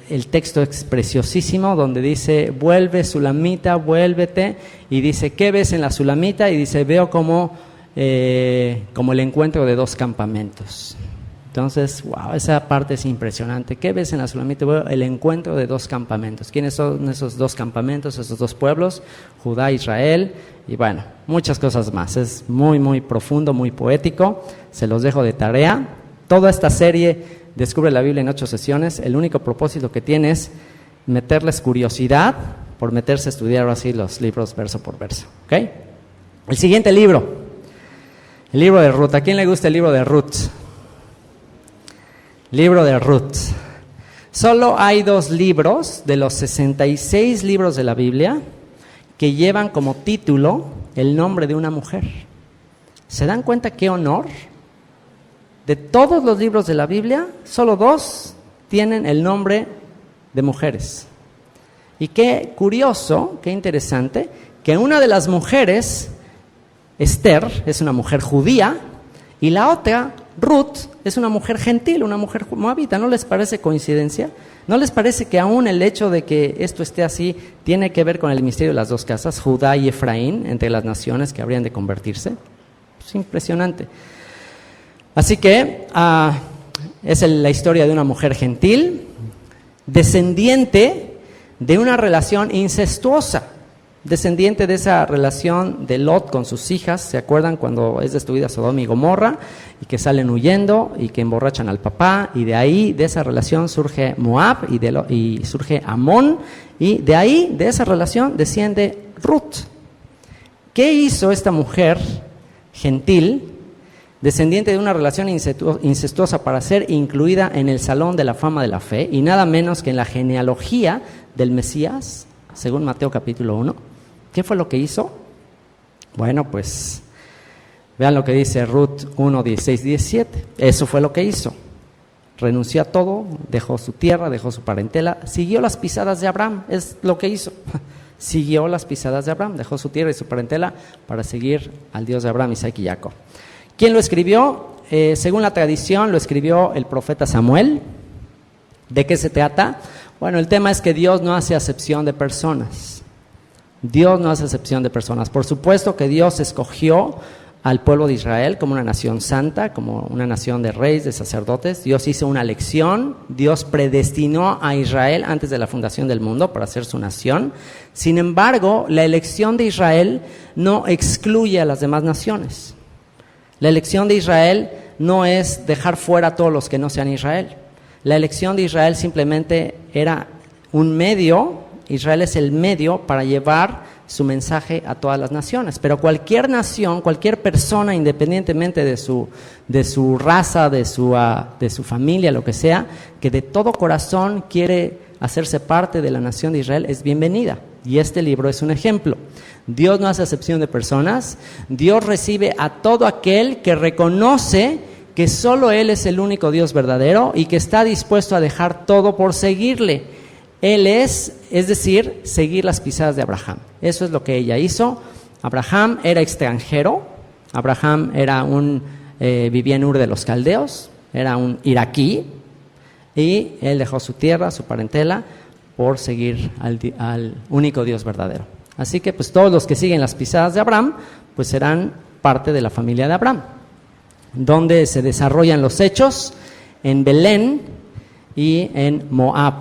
[SPEAKER 1] el texto es preciosísimo donde dice, vuelve Sulamita, vuélvete, y dice, ¿qué ves en la Sulamita? Y dice, veo como el encuentro de dos campamentos. Entonces, wow, esa parte es impresionante. ¿Qué ves en la Sulamita? Veo el encuentro de dos campamentos. ¿Quiénes son esos dos campamentos, esos dos pueblos? Judá, Israel, y bueno, muchas cosas más. Es muy, muy profundo, muy poético. Se los dejo de tarea. Toda esta serie Descubre la Biblia en 8 sesiones. El único propósito que tiene es meterles curiosidad por meterse a estudiar así los libros verso por verso. ¿Okay? El siguiente libro, el libro de Ruth. ¿A quién le gusta el libro de Ruth? Libro de Ruth. Solo hay 2 libros de los 66 libros de la Biblia que llevan como título el nombre de una mujer. ¿Se dan cuenta qué honor? De todos los libros de la Biblia, solo 2 tienen el nombre de mujeres. Y qué curioso, qué interesante, que una de las mujeres, Esther, es una mujer judía, y la otra, Ruth, es una mujer gentil, una mujer moabita. ¿No les parece coincidencia? ¿No les parece que aún el hecho de que esto esté así tiene que ver con el misterio de las dos casas, Judá y Efraín, entre las naciones que habrían de convertirse? Es impresionante. Así que es la historia de una mujer gentil, descendiente de una relación incestuosa, descendiente de esa relación de Lot con sus hijas. ¿Se acuerdan cuando es destruida Sodoma y Gomorra y que salen huyendo y que emborrachan al papá? Y de ahí, de esa relación surge Moab y surge Amón, y de ahí, de esa relación, desciende Ruth. ¿Qué hizo esta mujer gentil, descendiente de una relación incestuosa, para ser incluida en el Salón de la Fama de la Fe, y nada menos que en la genealogía del Mesías, según Mateo capítulo 1? ¿Qué fue lo que hizo? Bueno, pues vean lo que dice Ruth 1, 16, 17. Eso fue lo que hizo. Renunció a todo, dejó su tierra, dejó su parentela, siguió las pisadas de Abraham. Es lo que hizo. Siguió las pisadas de Abraham, dejó su tierra y su parentela para seguir al Dios de Abraham, Isaac y Jacob. ¿Quién lo escribió? Según la tradición, lo escribió el profeta Samuel. ¿De qué se trata? Bueno, el tema es que Dios no hace acepción de personas. Dios no hace acepción de personas. Por supuesto que Dios escogió al pueblo de Israel como una nación santa, como una nación de reyes, de sacerdotes. Dios hizo una elección. Dios predestinó a Israel antes de la fundación del mundo para ser su nación. Sin embargo, la elección de Israel no excluye a las demás naciones. La elección de Israel no es dejar fuera a todos los que no sean Israel. La elección de Israel simplemente era un medio. Israel es el medio para llevar su mensaje a todas las naciones. Pero cualquier nación, cualquier persona, independientemente de su raza, de su familia, lo que sea, que de todo corazón quiere hacerse parte de la nación de Israel, es bienvenida. Y este libro es un ejemplo. Dios no hace acepción de personas. Dios recibe a todo aquel que reconoce que solo Él es el único Dios verdadero y que está dispuesto a dejar todo por seguirle. Él es decir, seguir las pisadas de Abraham. Eso es lo que ella hizo. Abraham era extranjero. Abraham era vivía en Ur de los Caldeos, era un iraquí, y él dejó su tierra, su parentela, por seguir al único Dios verdadero. Así que pues todos los que siguen las pisadas de Abraham, pues serán parte de la familia de Abraham. Donde se desarrollan los hechos, en Belén y en Moab.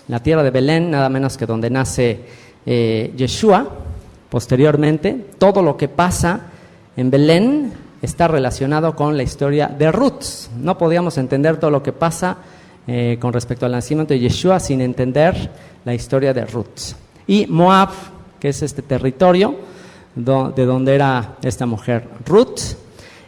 [SPEAKER 1] La tierra de Belén, nada menos que donde nace Yeshua. Posteriormente, todo lo que pasa en Belén está relacionado con la historia de Ruth. No podíamos entender todo lo que pasa con respecto al nacimiento de Yeshua sin entender la historia de Ruth. Y Moab, que es este territorio de donde era esta mujer Ruth,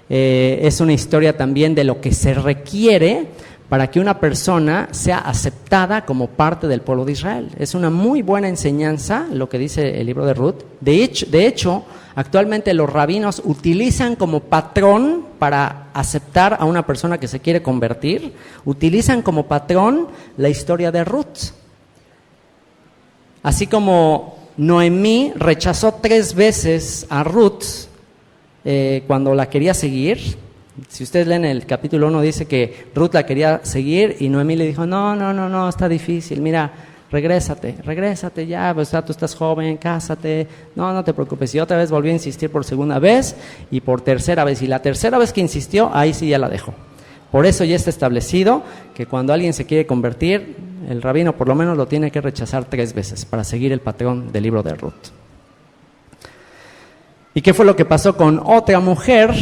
[SPEAKER 1] es una historia también de lo que se requiere para que una persona sea aceptada como parte del pueblo de Israel. Es una muy buena enseñanza lo que dice el libro de Ruth. De hecho, actualmente los rabinos utilizan como patrón para aceptar a una persona que se quiere convertir, utilizan como patrón la historia de Ruth. Así como Noemí rechazó 3 veces a Ruth cuando la quería seguir. Si ustedes leen el capítulo 1, dice que Ruth la quería seguir y Noemí le dijo, no, está difícil, mira, regrésate ya, pues tú estás joven, cásate, no te preocupes. Y otra vez volvió a insistir por segunda vez y por tercera vez, y la tercera vez que insistió, ahí sí ya la dejó. Por eso ya está establecido que cuando alguien se quiere convertir, el rabino por lo menos lo tiene que rechazar 3 veces para seguir el patrón del libro de Ruth. ¿Y qué fue lo que pasó con otra mujer?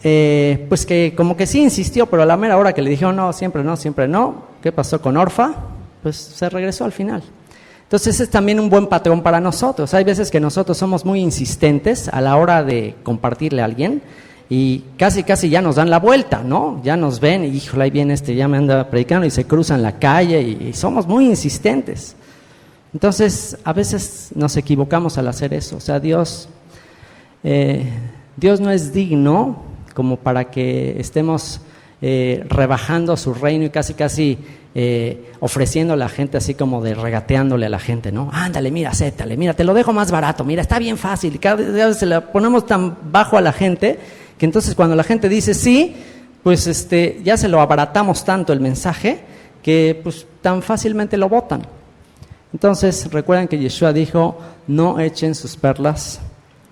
[SPEAKER 1] Pues que como que sí insistió, pero a la mera hora que le dijeron no. ¿Qué pasó con Orfa? Pues se regresó al final. Entonces es también un buen patrón para nosotros. Hay veces que nosotros somos muy insistentes a la hora de compartirle a alguien y casi ya nos dan la vuelta, ¿no? Ya nos ven y híjole, ahí viene ya me anda predicando, y se cruzan la calle y somos muy insistentes. Entonces a veces nos equivocamos al hacer eso. O sea, Dios no es digno como para que estemos rebajando su reino y casi ofreciéndole a la gente, así como de regateándole a la gente, ¿no? Ándale, mira, acéptale, mira, te lo dejo más barato, mira, está bien fácil. Y cada vez se la ponemos tan bajo a la gente que entonces cuando la gente dice sí, pues ya se lo abaratamos tanto el mensaje que pues tan fácilmente lo botan. Entonces recuerden que Yeshua dijo, no echen sus perlas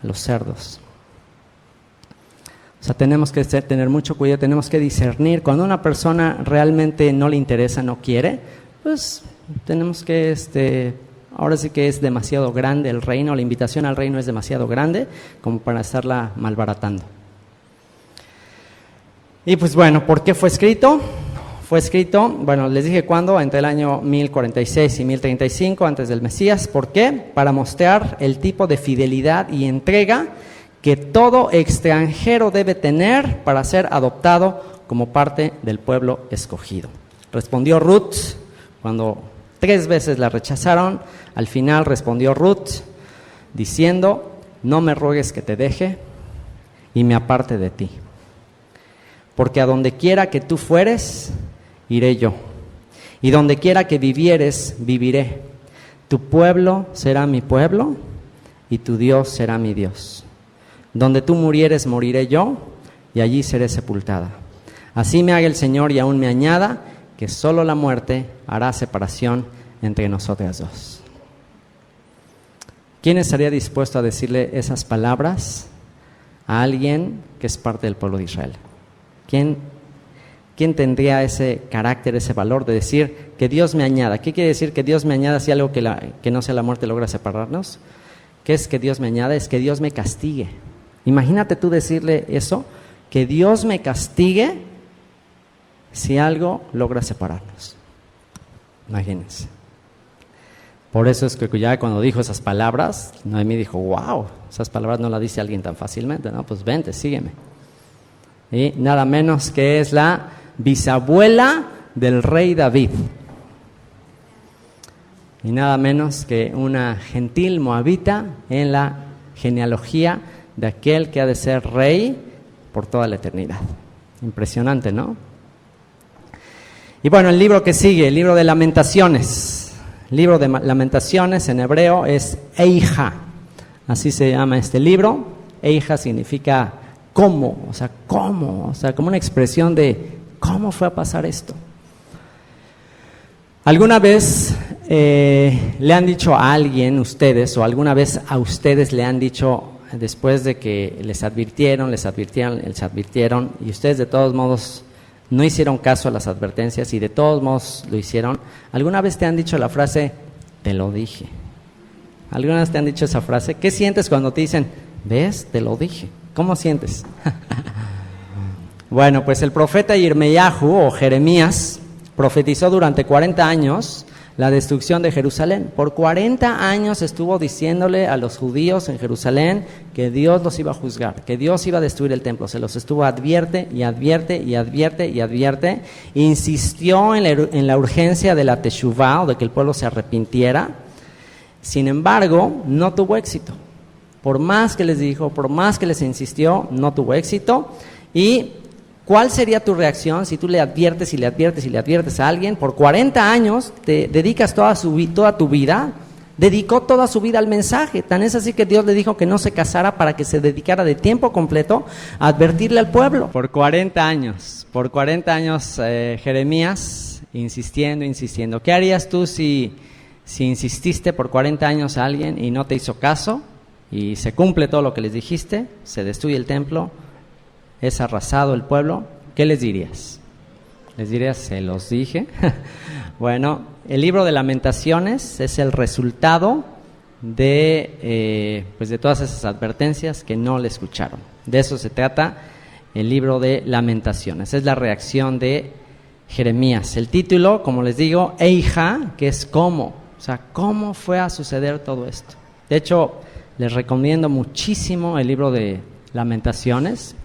[SPEAKER 1] a los cerdos. O sea, tenemos que tener mucho cuidado, tenemos que discernir. Cuando una persona realmente no le interesa, no quiere, pues tenemos que, ahora sí que es demasiado grande el reino, la invitación al reino es demasiado grande como para estarla malbaratando. Y pues bueno, ¿por qué fue escrito? Fue escrito, bueno, les dije cuándo, entre el año 1046 y 1035 antes del Mesías. ¿Por qué? Para mostrar el tipo de fidelidad y entrega que todo extranjero debe tener para ser adoptado como parte del pueblo escogido. Respondió Ruth, cuando 3 veces la rechazaron, al final respondió Ruth diciendo, no me ruegues que te deje y me aparte de ti, porque a donde quiera que tú fueres, iré yo, y donde quiera que vivieres, viviré. Tu pueblo será mi pueblo y tu Dios será mi Dios. Donde tú murieres, moriré yo, y allí seré sepultada. Así me haga el Señor y aún me añada, que solo la muerte hará separación entre nosotras dos. ¿Quién estaría dispuesto a decirle esas palabras a alguien que es parte del pueblo de Israel? ¿Quién tendría ese carácter, ese valor de decir que Dios me añada? ¿Qué quiere decir que Dios me añada si algo que no sea la muerte logra separarnos? ¿Qué es que Dios me añada? Es que Dios me castigue. Imagínate tú decirle eso, que Dios me castigue si algo logra separarnos. Imagínense. Por eso es que ya cuando dijo esas palabras, Noemí dijo, wow, esas palabras no las dice alguien tan fácilmente, ¿no? Pues vente, sígueme. Y nada menos que es la bisabuela del rey David. Y nada menos que una gentil moabita en la genealogía de aquel que ha de ser rey por toda la eternidad. Impresionante, ¿no? Y bueno, el libro que sigue, el libro de Lamentaciones. libro de Lamentaciones en hebreo es Eija, así se llama este libro. Eija significa cómo, como una expresión de cómo fue a pasar esto. ¿Alguna vez le han dicho a alguien ustedes, o alguna vez a ustedes le han dicho, después de que les advirtieron, y ustedes de todos modos no hicieron caso a las advertencias y de todos modos lo hicieron? ¿Alguna vez te han dicho la frase, te lo dije? ¿Alguna vez te han dicho esa frase? ¿Qué sientes cuando te dicen, ves, te lo dije? ¿Cómo sientes? Bueno, pues el profeta Yirmeyahu o Jeremías profetizó durante 40 años la destrucción de Jerusalén. Por 40 años estuvo diciéndole a los judíos en Jerusalén que Dios los iba a juzgar, que Dios iba a destruir el templo. Se los estuvo advierte. Insistió en la urgencia de la teshuvá, o de que el pueblo se arrepintiera. Sin embargo, no tuvo éxito. Por más que les dijo, por más que les insistió, no tuvo éxito. ¿Y cuál sería tu reacción si tú le adviertes a alguien? Por 40 años te dedicas toda tu vida, dedicó toda su vida al mensaje. Tan es así que Dios le dijo que no se casara para que se dedicara de tiempo completo a advertirle al pueblo. Por 40 años Jeremías insistiendo. ¿Qué harías tú si insististe por 40 años a alguien y no te hizo caso? Y se cumple todo lo que les dijiste, se destruye el templo, es arrasado el pueblo. ¿Qué les dirías? ¿Les dirías, se los dije? Bueno, el libro de Lamentaciones es el resultado de todas esas advertencias que no le escucharon. De eso se trata el libro de Lamentaciones. Es la reacción de Jeremías. El título, como les digo, Eija, que es cómo. ¿Cómo fue a suceder todo esto? De hecho, les recomiendo muchísimo el libro de Lamentaciones,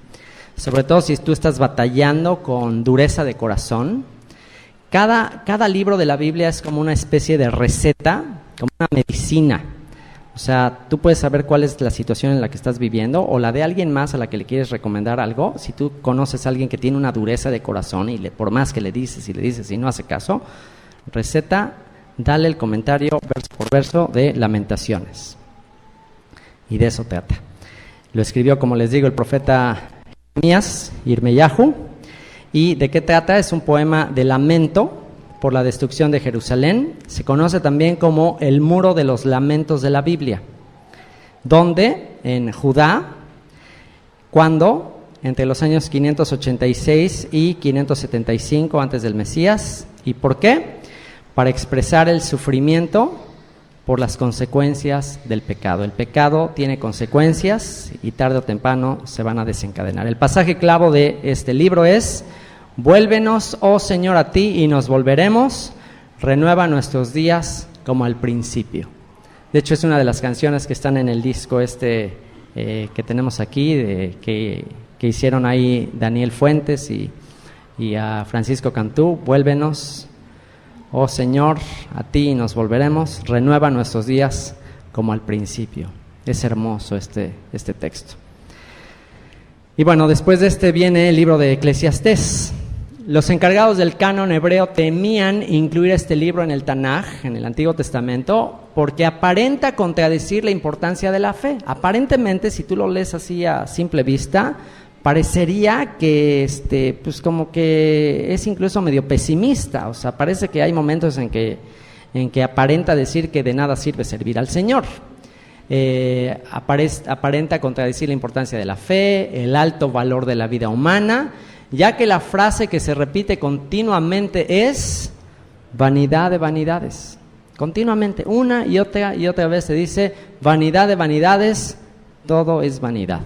[SPEAKER 1] sobre todo si tú estás batallando con dureza de corazón. Cada libro de la Biblia es como una especie de receta, como una medicina. Tú puedes saber cuál es la situación en la que estás viviendo, o la de alguien más a la que le quieres recomendar algo. Si tú conoces a alguien que tiene una dureza de corazón y por más que le dices y no hace caso, receta, dale el comentario verso por verso de Lamentaciones. Y de eso trata. Lo escribió, como les digo, el profeta Jeremías, Yirmeyahu. ¿Y de qué trata? Es un poema de lamento por la destrucción de Jerusalén. Se conoce también como el muro de los lamentos de la Biblia, donde en Judá, cuando entre los años 586 y 575 antes del Mesías. ¿Y por qué? Para expresar el sufrimiento por las consecuencias del pecado. El pecado tiene consecuencias y tarde o temprano se van a desencadenar. El pasaje clave de este libro es: vuélvenos, oh Señor, a ti y nos volveremos, renueva nuestros días como al principio. De hecho, es una de las canciones que están en el disco que tenemos aquí, que hicieron ahí Daniel Fuentes y a Francisco Cantú. Vuélvenos, oh Señor, a ti nos volveremos, renueva nuestros días como al principio. Es hermoso este texto. Y bueno, después de viene el libro de Eclesiastés. Los encargados del canon hebreo temían incluir este libro en el Tanaj, en el Antiguo Testamento, porque aparenta contradecir la importancia de la fe. Aparentemente, si tú lo lees así a simple vista, parecería que pues como que es incluso medio pesimista. Parece que hay momentos en que aparenta decir que de nada sirve servir al Señor. Aparenta contradecir la importancia de la fe, el alto valor de la vida humana, ya que la frase que se repite continuamente es vanidad de vanidades. Continuamente, una y otra vez se dice vanidad de vanidades, todo es vanidad.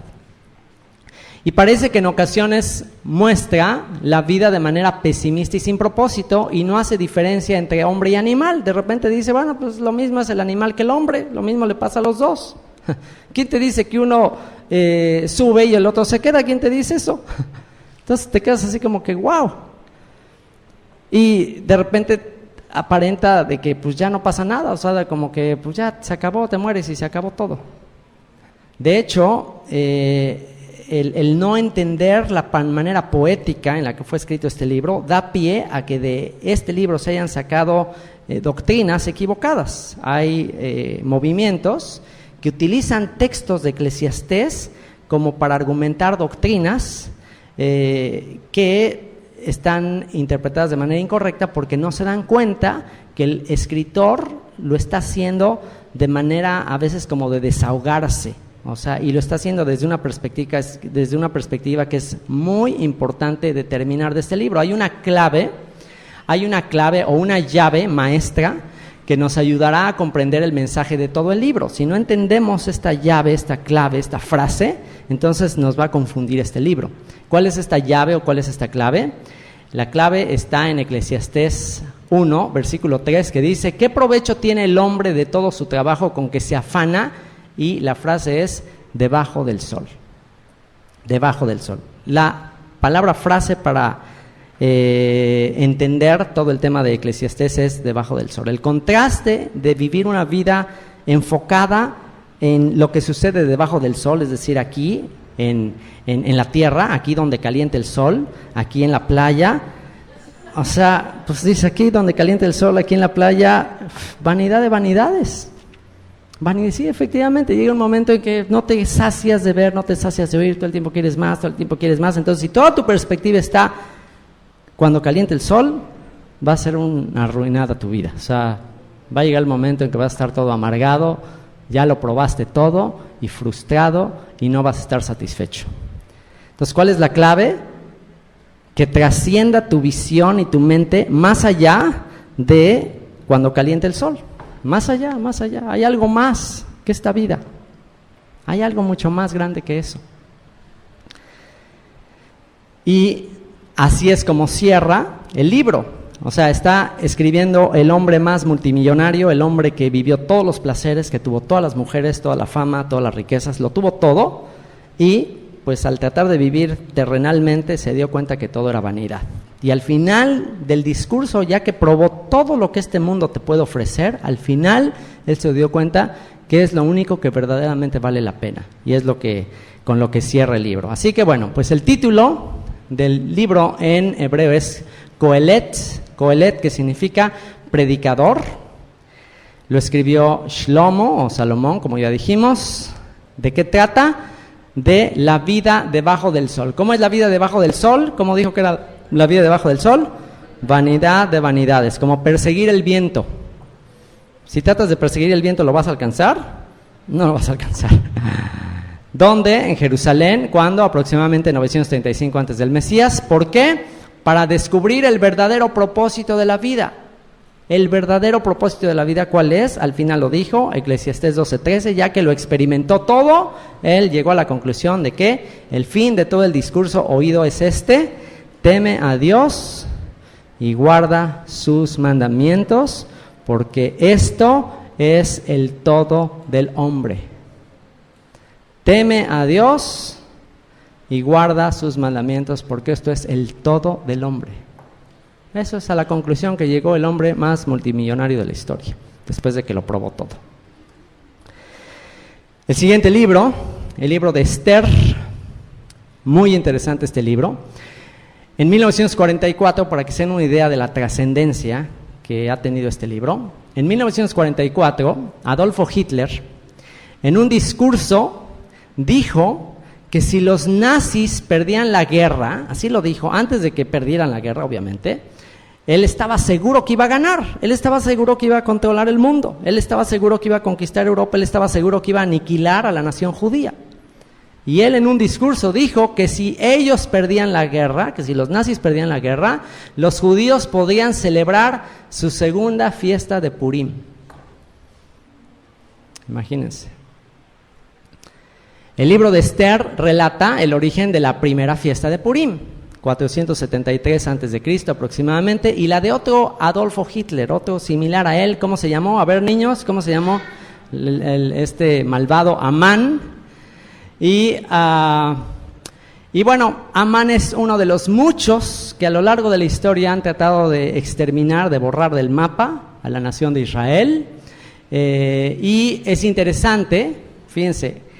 [SPEAKER 1] Y parece que en ocasiones muestra la vida de manera pesimista y sin propósito, y no hace diferencia entre hombre y animal. De repente dice, bueno, pues lo mismo es el animal que el hombre, lo mismo le pasa a los dos. ¿Quién te dice que uno sube y el otro se queda? ¿Quién te dice eso? Entonces te quedas así como que wow. Y de repente aparenta de que pues ya no pasa nada, como que pues ya se acabó, te mueres y se acabó todo. De hecho, el no entender la manera poética en la que fue escrito este libro da pie a que de este libro se hayan sacado doctrinas equivocadas. Hay movimientos que utilizan textos de Eclesiastés como para argumentar doctrinas que están interpretadas de manera incorrecta porque no se dan cuenta que el escritor lo está haciendo de manera a veces como de desahogarse, o sea, y lo está haciendo desde una perspectiva que es muy importante determinar de este libro. Hay una clave o una llave maestra que nos ayudará a comprender el mensaje de todo el libro. Si no entendemos esta llave, esta clave, esta frase, entonces nos va a confundir este libro. ¿Cuál es esta llave o cuál es esta clave? La clave está en Eclesiastés 1, versículo 3, que dice: ¿qué provecho tiene el hombre de todo su trabajo con que se afana? Y la frase es: debajo del sol. Debajo del sol. La palabra frase para entender todo el tema de Eclesiastés es debajo del sol. El contraste de vivir una vida enfocada en lo que sucede debajo del sol, es decir, aquí en la tierra, aquí donde calienta el sol, aquí en la playa. O sea, pues dice aquí donde calienta el sol, aquí en la playa, vanidad de vanidades. Sí, efectivamente, llega un momento en que no te sacias de ver, no te sacias de oír, todo el tiempo quieres más, entonces si toda tu perspectiva está cuando caliente el sol, va a ser una arruinada tu vida. O sea, va a llegar el momento en que vas a estar todo amargado, ya lo probaste todo y frustrado y no vas a estar satisfecho. Entonces, ¿cuál es la clave? Que trascienda tu visión y tu mente más allá de cuando caliente el sol. Más allá. Hay algo más que esta vida. Hay algo mucho más grande que eso. Y así es como cierra el libro. O sea, está escribiendo el hombre más multimillonario, el hombre que vivió todos los placeres, que tuvo todas las mujeres, toda la fama, todas las riquezas, lo tuvo todo, y pues al tratar de vivir terrenalmente se dio cuenta que todo era vanidad. Y al final del discurso, ya que probó todo lo que este mundo te puede ofrecer, al final él se dio cuenta que es lo único que verdaderamente vale la pena, y es con lo que cierra el libro. Así que bueno, pues el título del libro en hebreo es Coelet, que significa predicador. Lo escribió Shlomo o Salomón, como ya dijimos. ¿De qué trata? De la vida debajo del sol. ¿Cómo es la vida debajo del sol? ¿Cómo dijo que era la vida debajo del sol? Vanidad de vanidades, como perseguir el viento. Si tratas de perseguir el viento, ¿lo vas a alcanzar? No lo vas a alcanzar. ¿Dónde? En Jerusalén, ¿cuándo? Aproximadamente 935 antes del Mesías. ¿Por qué? Para descubrir el verdadero propósito de la vida. El verdadero propósito de la vida, ¿cuál es? Al final lo dijo Eclesiastés 12:13, ya que lo experimentó todo, él llegó a la conclusión de que el fin de todo el discurso oído es este: teme a Dios y guarda sus mandamientos, porque esto es el todo del hombre. Teme a Dios y guarda sus mandamientos, porque esto es el todo del hombre. Eso es a la conclusión que llegó el hombre más multimillonario de la historia, después de que lo probó todo. El siguiente libro, el libro de Esther, muy interesante este libro. En 1944, para que se den una idea de la trascendencia que ha tenido este libro, en 1944, Adolfo Hitler, en un discurso, dijo que si los nazis perdían la guerra, así lo dijo, antes de que perdieran la guerra, obviamente, él estaba seguro que iba a ganar, él estaba seguro que iba a controlar el mundo, él estaba seguro que iba a conquistar Europa, él estaba seguro que iba a aniquilar a la nación judía. Y él en un discurso dijo que si ellos perdían la guerra, que si los nazis perdían la guerra, los judíos podían celebrar su segunda fiesta de Purim. Imagínense. El libro de Esther relata el origen de la primera fiesta de Purim, 473 a.C. aproximadamente, y la de otro Adolfo Hitler, otro similar a él. ¿Cómo se llamó? A ver, niños, ¿cómo se llamó este malvado? Amán. Y bueno, Amán es uno de los muchos que a lo largo de la historia han tratado de exterminar, de borrar del mapa a la nación de Israel. Y es interesante, fíjense,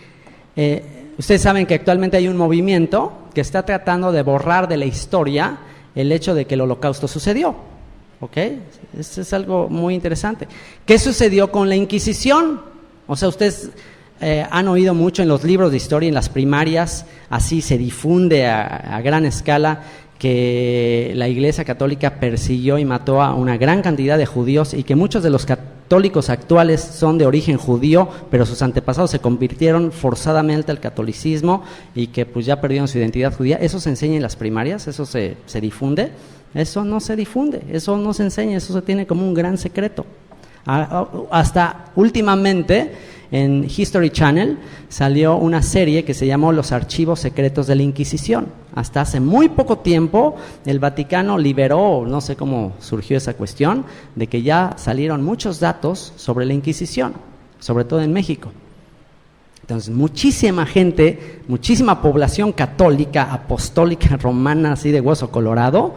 [SPEAKER 1] Ustedes saben que actualmente hay un movimiento que está tratando de borrar de la historia el hecho de que el Holocausto sucedió. ¿Ok? Eso es algo muy interesante. ¿Qué sucedió con la Inquisición? O sea, ustedes han oído mucho en los libros de historia, en las primarias, así se difunde a gran escala que la Iglesia Católica persiguió y mató a una gran cantidad de judíos y que muchos de los católicos actuales son de origen judío, pero sus antepasados se convirtieron forzadamente al catolicismo y que pues ya perdieron su identidad judía. ¿Eso se enseña en las primarias? ¿Eso se difunde? Eso no se difunde, eso no se enseña, eso se tiene como un gran secreto. Hasta últimamente en History Channel salió una serie que se llamó Los Archivos Secretos de la Inquisición. Hasta hace muy poco tiempo el Vaticano liberó, no sé cómo surgió esa cuestión, de que ya salieron muchos datos sobre la Inquisición, sobre todo en México. Entonces, muchísima gente, muchísima población católica, apostólica, romana, así de hueso colorado,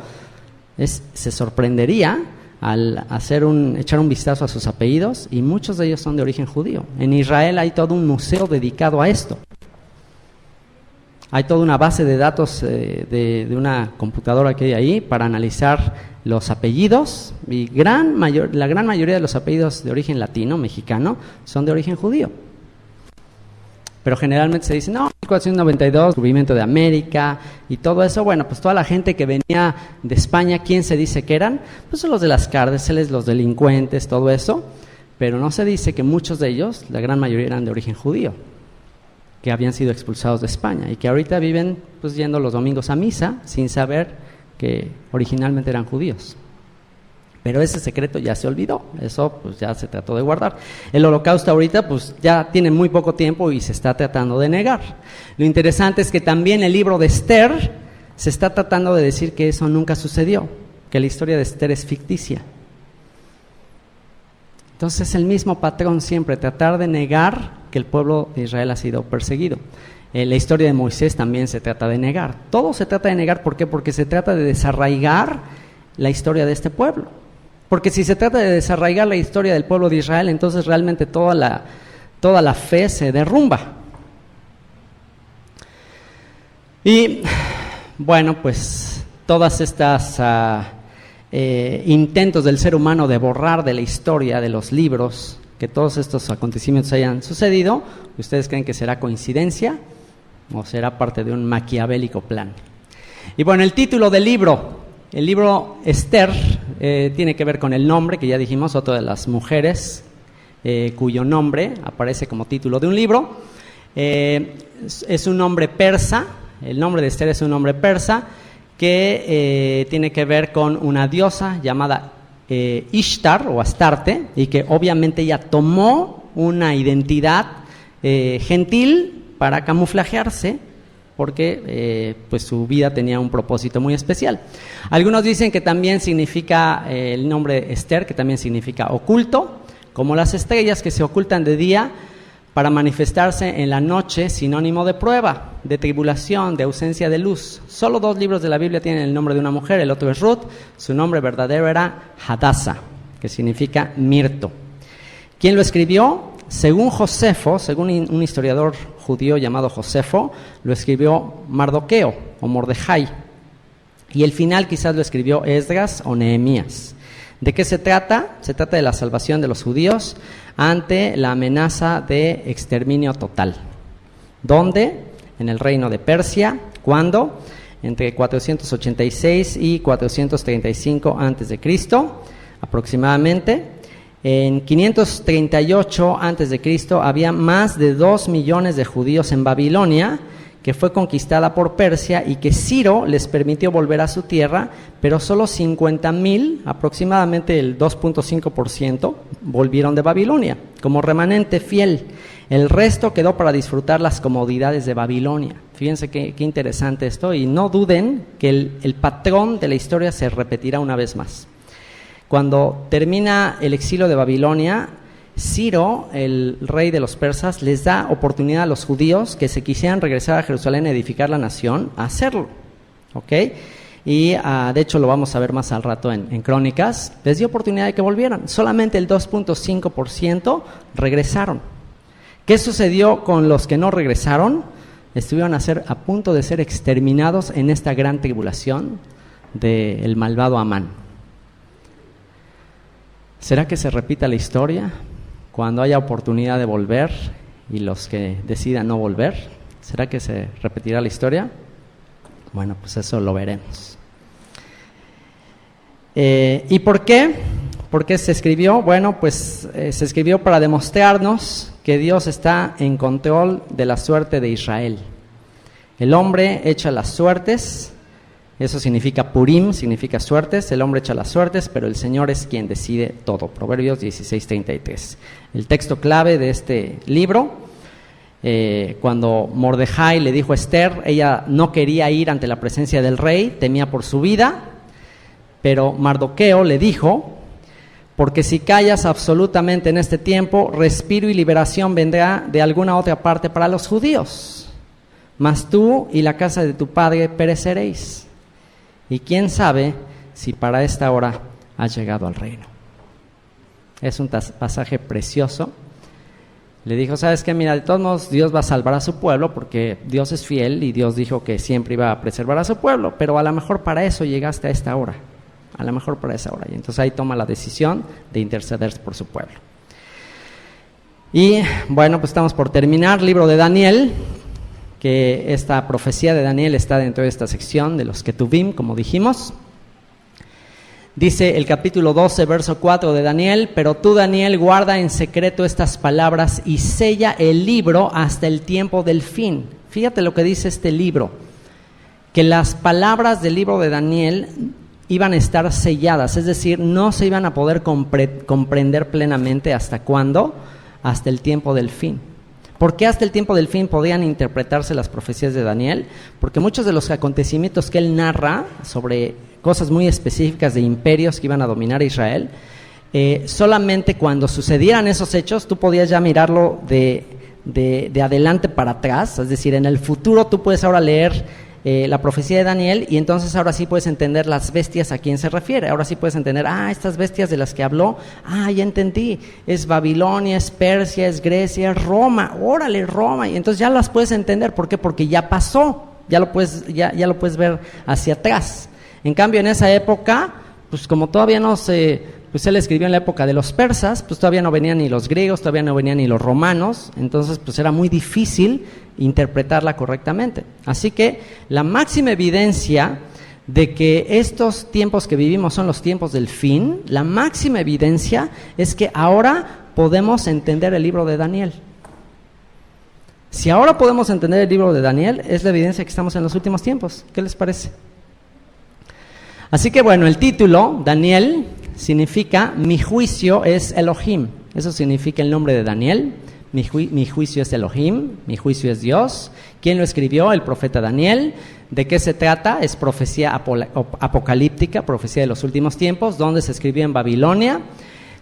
[SPEAKER 1] se sorprendería al echar un vistazo a sus apellidos, y muchos de ellos son de origen judío. En Israel hay todo un museo dedicado a esto. Hay toda una base de datos de una computadora que hay ahí para analizar los apellidos, y la gran mayoría de los apellidos de origen latino, mexicano, son de origen judío. Pero generalmente se dice, no, 1492, descubrimiento de América y todo eso. Bueno, pues toda la gente que venía de España, ¿quién se dice que eran? Pues son los de las cárceles, los delincuentes, todo eso. Pero no se dice que muchos de ellos, la gran mayoría, eran de origen judío, que habían sido expulsados de España y que ahorita viven pues yendo los domingos a misa sin saber que originalmente eran judíos. Pero ese secreto ya se olvidó, eso pues ya se trató de guardar. El Holocausto ahorita pues ya tiene muy poco tiempo y se está tratando de negar. Lo interesante es que también el libro de Esther se está tratando de decir que eso nunca sucedió, que la historia de Esther es ficticia. Entonces es el mismo patrón siempre, tratar de negar que el pueblo de Israel ha sido perseguido. La historia de Moisés también se trata de negar. Todo se trata de negar, ¿por qué? Porque se trata de desarraigar la historia de este pueblo. Porque si se trata de desarraigar la historia del pueblo de Israel, entonces realmente toda la fe se derrumba. Y bueno, pues todas estas intentos del ser humano de borrar de la historia, de los libros, que todos estos acontecimientos hayan sucedido, ¿ustedes creen que será coincidencia o será parte de un maquiavélico plan? Y bueno, el título del libro, el libro Esther, tiene que ver con el nombre, que ya dijimos, otra de las mujeres cuyo nombre aparece como título de un libro. Es un nombre persa, el nombre de Esther es un nombre persa que tiene que ver con una diosa llamada Ishtar o Astarte, y que obviamente ella tomó una identidad gentil para camuflajearse, porque pues su vida tenía un propósito muy especial. Algunos dicen que también significa el nombre Esther, que también significa oculto, como las estrellas que se ocultan de día para manifestarse en la noche, sinónimo de prueba, de tribulación, de ausencia de luz. Solo 2 libros de la Biblia tienen el nombre de una mujer, el otro es Ruth, su nombre verdadero era Hadassah, que significa mirto. ¿Quién lo escribió? Según Josefo, según un historiador judío llamado Josefo, lo escribió Mardoqueo o Mordejai, y el final quizás lo escribió Esdras o Nehemías. ¿De qué se trata? Se trata de la salvación de los judíos ante la amenaza de exterminio total. ¿Dónde? En el reino de Persia. ¿Cuándo? Entre 486 y 435 a.C., aproximadamente. En 538 a.C. había más de 2 millones de judíos en Babilonia, que fue conquistada por Persia y que Ciro les permitió volver a su tierra, pero solo 50,000, aproximadamente el 2.5%, volvieron de Babilonia como remanente fiel. El resto quedó para disfrutar las comodidades de Babilonia. Fíjense qué interesante esto, y no duden que el patrón de la historia se repetirá una vez más. Cuando termina el exilio de Babilonia, Ciro, el rey de los persas, les da oportunidad a los judíos que se quisieran regresar a Jerusalén a edificar la nación, a hacerlo, ¿ok? Y de hecho lo vamos a ver más al rato en Crónicas. Les dio oportunidad de que volvieran. Solamente el 2.5% regresaron. ¿Qué sucedió con los que no regresaron? estuvieron a punto de ser exterminados en esta gran tribulación del malvado Amán. ¿Será que se repita la historia cuando haya oportunidad de volver y los que decidan no volver? ¿Será que se repetirá la historia? Bueno, pues eso lo veremos. ¿Y por qué? ¿Por qué se escribió? Bueno, pues se escribió para demostrarnos que Dios está en control de la suerte de Israel. El hombre echa las suertes, eso significa Purim, significa suertes, el hombre echa las suertes, pero el Señor es quien decide todo. Proverbios 16:33. El texto clave de este libro, cuando Mordejai le dijo a Esther, ella no quería ir ante la presencia del rey, temía por su vida, pero Mardoqueo le dijo: porque si callas absolutamente en este tiempo, respiro y liberación vendrá de alguna otra parte para los judíos, mas tú y la casa de tu padre pereceréis. Y quién sabe si para esta hora has llegado al reino. Es un pasaje precioso. Le dijo: ¿sabes qué? Mira, de todos modos Dios va a salvar a su pueblo porque Dios es fiel y Dios dijo que siempre iba a preservar a su pueblo, pero a lo mejor para eso llegaste a esta hora. A lo mejor para esa hora. Y entonces ahí toma la decisión de interceder por su pueblo. Y bueno, pues estamos por terminar. Libro de Daniel, que esta profecía de Daniel está dentro de esta sección de los Ketuvim, como dijimos. Dice el capítulo 12, verso 4 de Daniel: pero tú, Daniel, guarda en secreto estas palabras y sella el libro hasta el tiempo del fin. Fíjate lo que dice este libro, que las palabras del libro de Daniel iban a estar selladas, es decir, no se iban a poder comprender plenamente. ¿Hasta cuándo? Hasta el tiempo del fin. ¿Por qué hasta el tiempo del fin podían interpretarse las profecías de Daniel? Porque muchos de los acontecimientos que él narra sobre cosas muy específicas de imperios que iban a dominar a Israel, solamente cuando sucedieran esos hechos tú podías ya mirarlo de adelante para atrás, es decir, en el futuro tú puedes ahora leer la profecía de Daniel y entonces ahora sí puedes entender las bestias a quién se refiere. Ahora sí puedes entender, estas bestias de las que habló, ya entendí, es Babilonia, es Persia, es Grecia, es Roma, órale, Roma, y entonces ya las puedes entender. ¿Por qué? Porque ya pasó, ya lo puedes ver hacia atrás. En cambio, en esa época, pues como todavía no pues él escribió en la época de los persas, pues todavía no venían ni los griegos, todavía no venían ni los romanos, entonces pues era muy difícil interpretarla correctamente. Así que la máxima evidencia de que estos tiempos que vivimos son los tiempos del fin, la máxima evidencia es que ahora podemos entender el libro de Daniel. Si ahora podemos entender el libro de Daniel, es la evidencia que estamos en los últimos tiempos. ¿Qué les parece? Así que bueno, el título, Daniel, significa mi juicio es Elohim. Eso significa el nombre de Daniel. Mi juicio es Elohim, mi juicio es Dios. ¿Quién lo escribió? El profeta Daniel. ¿De qué se trata? Es profecía apocalíptica, profecía de los últimos tiempos, donde se escribió en Babilonia,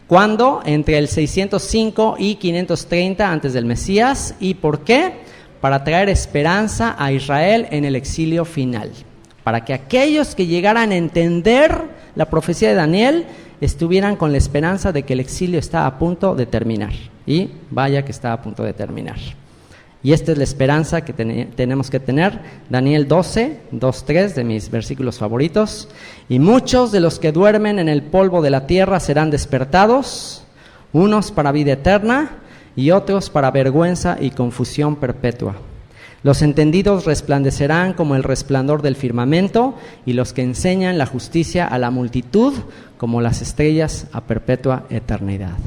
[SPEAKER 1] cuando entre el 605 y 530 antes del Mesías. ¿Y por qué? Para traer esperanza a Israel en el exilio final. Para que aquellos que llegaran a entender la profecía de Daniel estuvieran con la esperanza de que el exilio está a punto de terminar. Y vaya que está a punto de terminar. Y esta es la esperanza que tenemos que tener. Daniel 12, 2-3, de mis versículos favoritos. Y muchos de los que duermen en el polvo de la tierra serán despertados, unos para vida eterna y otros para vergüenza y confusión perpetua. Los entendidos resplandecerán como el resplandor del firmamento, y los que enseñan la justicia a la multitud como las estrellas a perpetua eternidad.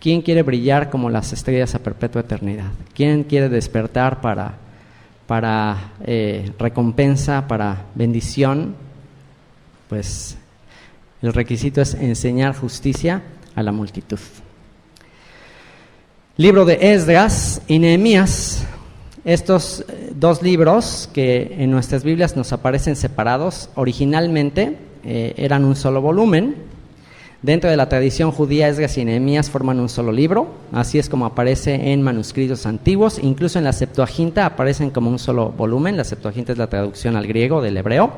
[SPEAKER 1] ¿Quién quiere brillar como las estrellas a perpetua eternidad? ¿Quién quiere despertar para recompensa, para bendición? Pues el requisito es enseñar justicia a la multitud. Libro de Esdras y Nehemías. Estos dos libros que en nuestras Biblias nos aparecen separados, originalmente eran un solo volumen. Dentro de la tradición judía, Esdras y Nehemías forman un solo libro, así es como aparece en manuscritos antiguos. Incluso en la Septuaginta aparecen como un solo volumen. La Septuaginta es la traducción al griego del hebreo.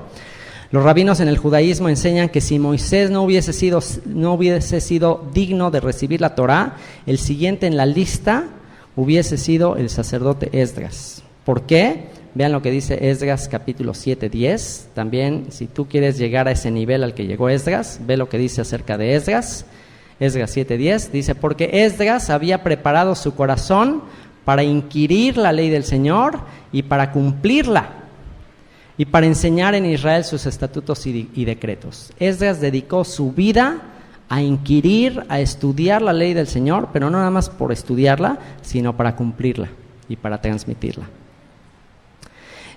[SPEAKER 1] Los rabinos en el judaísmo enseñan que si Moisés no hubiese sido digno de recibir la Torá, el siguiente en la lista hubiese sido el sacerdote Esdras. ¿Por qué? vean lo que dice Esdras capítulo 7:10. También, si tú quieres llegar a ese nivel al que llegó Esdras, ve lo que dice acerca de Esdras. Esdras 7:10 dice: porque Esdras había preparado su corazón para inquirir la ley del Señor y para cumplirla, y para enseñar en Israel sus estatutos y decretos. Esdras dedicó su vida a inquirir, a estudiar la ley del Señor, pero no nada más por estudiarla, sino para cumplirla y para transmitirla.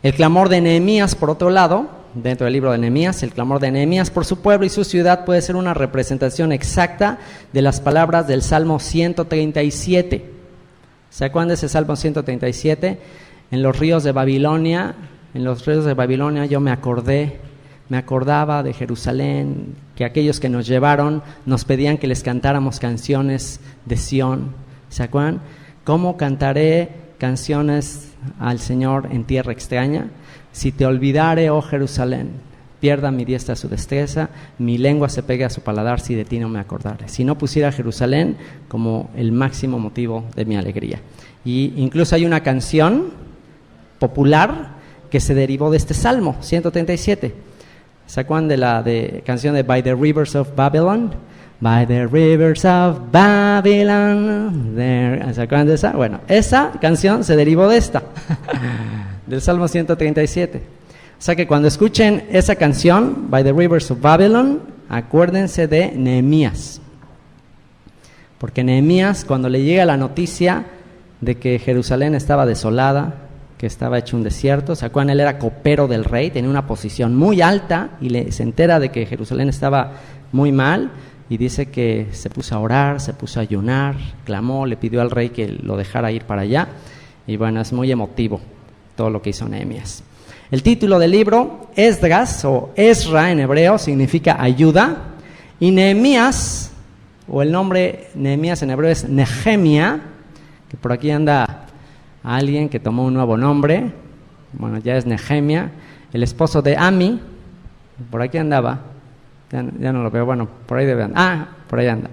[SPEAKER 1] El clamor de Nehemías, por otro lado, dentro del libro de Nehemías, el clamor de Nehemías por su pueblo y su ciudad puede ser una representación exacta de las palabras del Salmo 137. ¿Se acuerdan de ese Salmo 137? En los ríos de Babilonia, yo me acordaba de Jerusalén, que aquellos que nos llevaron nos pedían que les cantáramos canciones de Sión. ¿Se acuerdan? ¿Cómo cantaré canciones al Señor en tierra extraña? Si te olvidare, oh Jerusalén, pierda mi diestra su destreza, mi lengua se pegue a su paladar si de ti no me acordare. Si no pusiera a Jerusalén como el máximo motivo de mi alegría. Y incluso hay una canción popular que se derivó de este Salmo 137. ¿Se acuerdan de la canción de By the Rivers of Babylon? By the Rivers of Babylon. ¿Se acuerdan de esa? Bueno, esa canción se derivó de esta, del Salmo 137. O sea que cuando escuchen esa canción, By the Rivers of Babylon, acuérdense de Nehemías. Porque Nehemías, cuando le llega la noticia de que Jerusalén estaba desolada, que estaba hecho un desierto, ¿se acuerdan? Él era copero del rey, tenía una posición muy alta y se entera de que Jerusalén estaba muy mal y dice que se puso a orar, se puso a ayunar, clamó, le pidió al rey que lo dejara ir para allá y bueno, es muy emotivo todo lo que hizo Nehemías. El título del libro, Esdras o Ezra en hebreo, significa ayuda, y Nehemías, o el nombre Nehemías en hebreo es Nehemia, que por aquí anda alguien que tomó un nuevo nombre, bueno, ya es Nehemia, el esposo de Ami, por aquí andaba, ya no lo veo, bueno, por ahí debe andar, por ahí anda.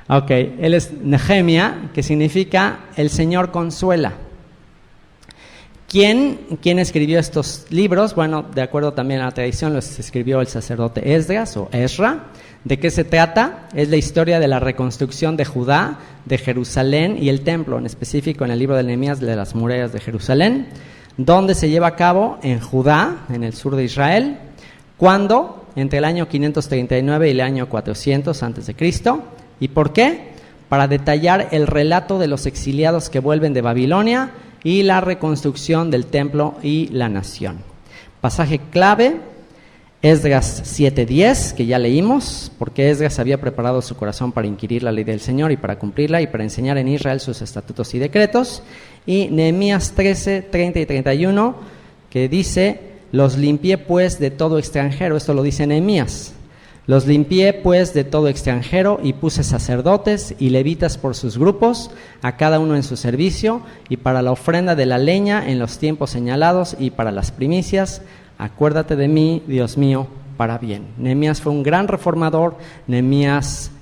[SPEAKER 1] Ok, él es Nehemia, que significa el Señor consuela. ¿Quién escribió estos libros? Bueno, de acuerdo también a la tradición, los escribió el sacerdote Esdras o Ezra. ¿De qué se trata? Es la historia de la reconstrucción de Judá, de Jerusalén y el templo, en específico en el libro de Nehemías, de las murallas de Jerusalén, donde se lleva a cabo en Judá, en el sur de Israel, cuando entre el año 539 y el año 400 a.C. ¿Y por qué? Para detallar el relato de los exiliados que vuelven de Babilonia y la reconstrucción del templo y la nación. Pasaje clave, Esdras 7:10, que ya leímos, porque Esdras había preparado su corazón para inquirir la ley del Señor y para cumplirla y para enseñar en Israel sus estatutos y decretos. Y Nehemías 13:30 y 31, que dice: los limpié pues de todo extranjero, esto lo dice Nehemías. Los limpié pues de todo extranjero y puse sacerdotes y levitas por sus grupos, a cada uno en su servicio, y para la ofrenda de la leña en los tiempos señalados y para las primicias. Acuérdate de mí, Dios mío, para bien. Nehemías fue un gran reformador. Nehemías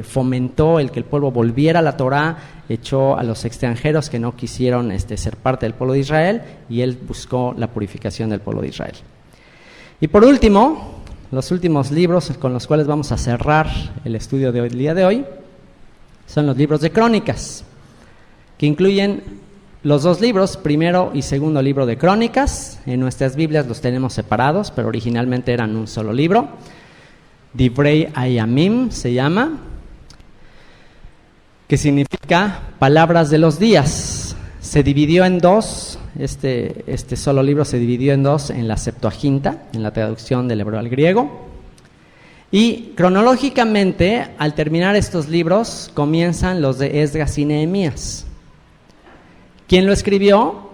[SPEAKER 1] fomentó el que el pueblo volviera a la Torá, echó a los extranjeros que no quisieron ser parte del pueblo de Israel, y él buscó la purificación del pueblo de Israel. Y por último, los últimos libros con los cuales vamos a cerrar el estudio del día de hoy son los libros de Crónicas, que incluyen los dos libros, primero y segundo libro de Crónicas. En nuestras Biblias los tenemos separados, pero originalmente eran un solo libro. Divrei Hayamim se llama, que significa palabras de los días. Se dividió en dos. Este solo libro se dividió en dos en la Septuaginta, en la traducción del hebreo al griego. Y cronológicamente, al terminar estos libros, comienzan los de Esdras y Nehemías. ¿Quién lo escribió?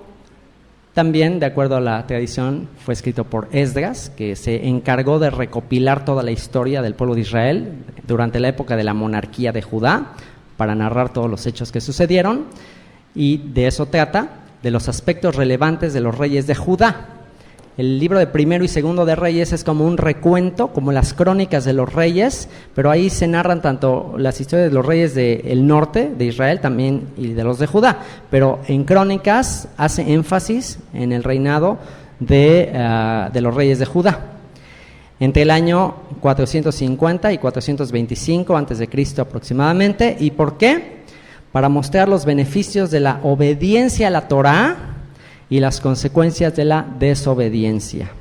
[SPEAKER 1] También, de acuerdo a la tradición, fue escrito por Esdras, que se encargó de recopilar toda la historia del pueblo de Israel durante la época de la monarquía de Judá, para narrar todos los hechos que sucedieron, y de eso trata, de los aspectos relevantes de los reyes de Judá. el libro de Primero y Segundo de Reyes es como un recuento, como las crónicas de los reyes, pero ahí se narran tanto las historias de los reyes del norte de Israel también y de los de Judá, pero en crónicas hace énfasis en el reinado de los reyes de Judá. Entre el año 450 y 425 a.C. aproximadamente. ¿Y por qué? Para mostrar los beneficios de la obediencia a la Torá y las consecuencias de la desobediencia,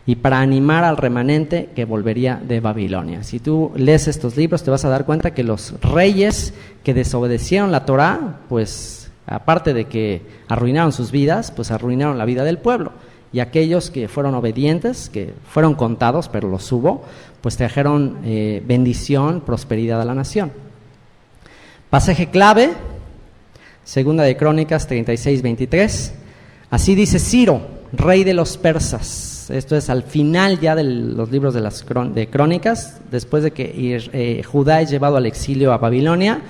[SPEAKER 1] y para animar al remanente que volvería de Babilonia. Si tú lees estos libros te vas a dar cuenta que los reyes que desobedecieron la Torá, pues aparte de que arruinaron sus vidas, pues arruinaron la vida del pueblo. Y aquellos que fueron obedientes, que fueron contados, pero los hubo, pues trajeron bendición, prosperidad a la nación. Pasaje clave, Segunda de Crónicas 36-23. Así dice Ciro, rey de los persas. Esto es al final ya de los libros de Crónicas, después de que Judá es llevado al exilio a Babilonia.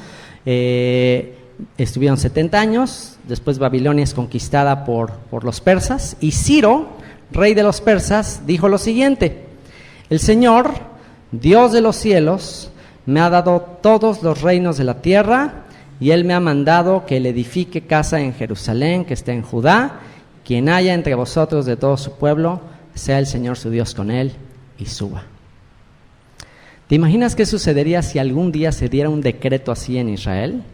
[SPEAKER 1] Estuvieron 70 años, después Babilonia es conquistada por los persas, y Ciro, rey de los persas, dijo lo siguiente: el Señor, Dios de los cielos, me ha dado todos los reinos de la tierra, y Él me ha mandado que le edifique casa en Jerusalén, que esté en Judá. Quien haya entre vosotros de todo su pueblo, sea el Señor su Dios con él, y suba. ¿Te imaginas qué sucedería si algún día se diera un decreto así en Israel?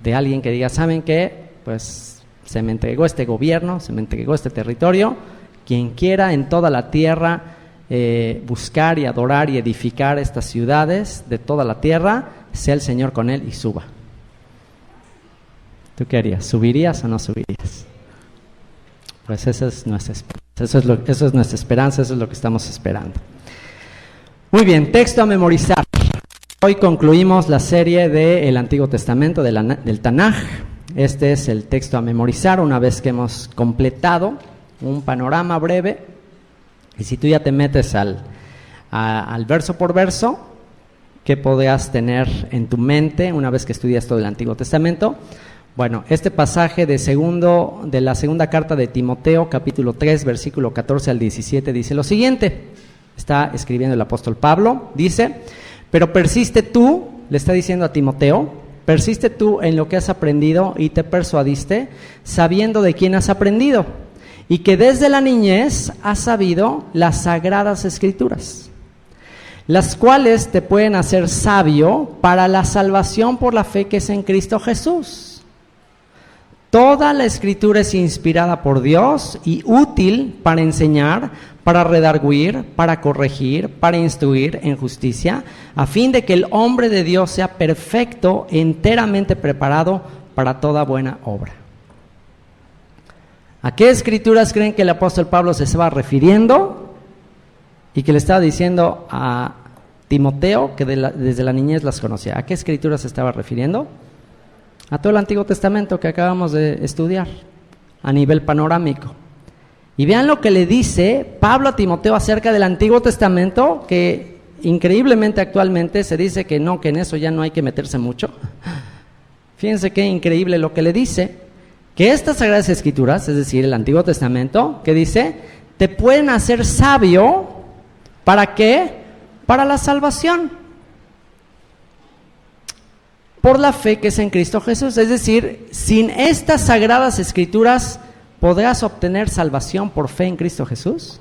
[SPEAKER 1] De alguien que diga, ¿saben qué? Pues se me entregó este gobierno, se me entregó este territorio, quien quiera en toda la tierra buscar y adorar y edificar estas ciudades de toda la tierra, sea el Señor con él y suba. ¿Tú qué harías? ¿Subirías o no subirías? Pues esa es nuestra esperanza, eso es nuestra esperanza, eso es lo que estamos esperando. Muy bien, texto a memorizar. Hoy concluimos la serie del Antiguo Testamento, del Tanaj. Este es el texto a memorizar una vez que hemos completado un panorama breve. Y si tú ya te metes al verso por verso, ¿qué podrías tener en tu mente una vez que estudias todo el Antiguo Testamento? Bueno, este pasaje de la segunda carta de Timoteo, capítulo 3, versículo 14 al 17, dice lo siguiente. Está escribiendo el apóstol Pablo, dice: pero persiste tú, le está diciendo a Timoteo, persiste tú en lo que has aprendido y te persuadiste, sabiendo de quién has aprendido, y que desde la niñez has sabido las sagradas escrituras, las cuales te pueden hacer sabio para la salvación por la fe que es en Cristo Jesús. Toda la escritura es inspirada por Dios y útil para enseñar, para redarguir, para corregir, para instruir en justicia, a fin de que el hombre de Dios sea perfecto, enteramente preparado para toda buena obra. ¿A qué escrituras creen que el apóstol Pablo se estaba refiriendo? Y que le estaba diciendo a Timoteo que desde la niñez las conocía. ¿A qué escrituras se estaba refiriendo? A todo el Antiguo Testamento que acabamos de estudiar, a nivel panorámico. Y vean lo que le dice Pablo a Timoteo acerca del Antiguo Testamento, que increíblemente actualmente se dice que no, que en eso ya no hay que meterse mucho. Fíjense qué increíble lo que le dice, que estas Sagradas Escrituras, es decir, el Antiguo Testamento, que dice, te pueden hacer sabio, ¿para qué? Para la salvación. Por la fe que es en Cristo Jesús. Es decir, sin estas Sagradas Escrituras, ¿podrás obtener salvación por fe en Cristo Jesús?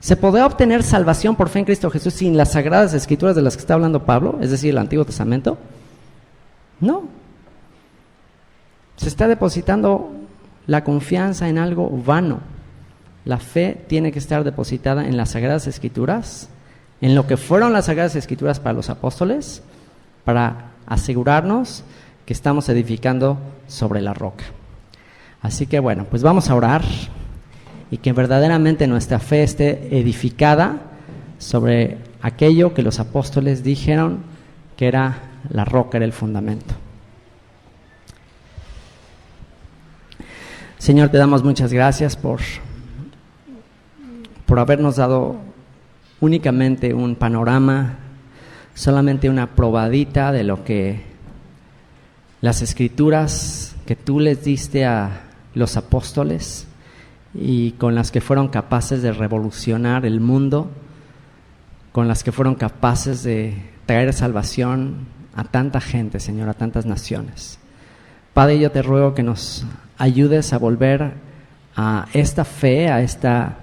[SPEAKER 1] ¿Se podrá obtener salvación por fe en Cristo Jesús sin las Sagradas Escrituras de las que está hablando Pablo? Es decir, el Antiguo Testamento. No. Se está depositando la confianza en algo vano. La fe tiene que estar depositada en las Sagradas Escrituras, en lo que fueron las Sagradas Escrituras para los apóstoles, para asegurarnos que estamos edificando sobre la roca. Así que bueno, pues vamos a orar y que verdaderamente nuestra fe esté edificada sobre aquello que los apóstoles dijeron que era la roca, era el fundamento. Señor, te damos muchas gracias por habernos dado únicamente un panorama, solamente una probadita de lo que las escrituras que tú les diste a los apóstoles y con las que fueron capaces de revolucionar el mundo, con las que fueron capaces de traer salvación a tanta gente, Señor, a tantas naciones. Padre, yo te ruego que nos ayudes a volver a esta fe, a esta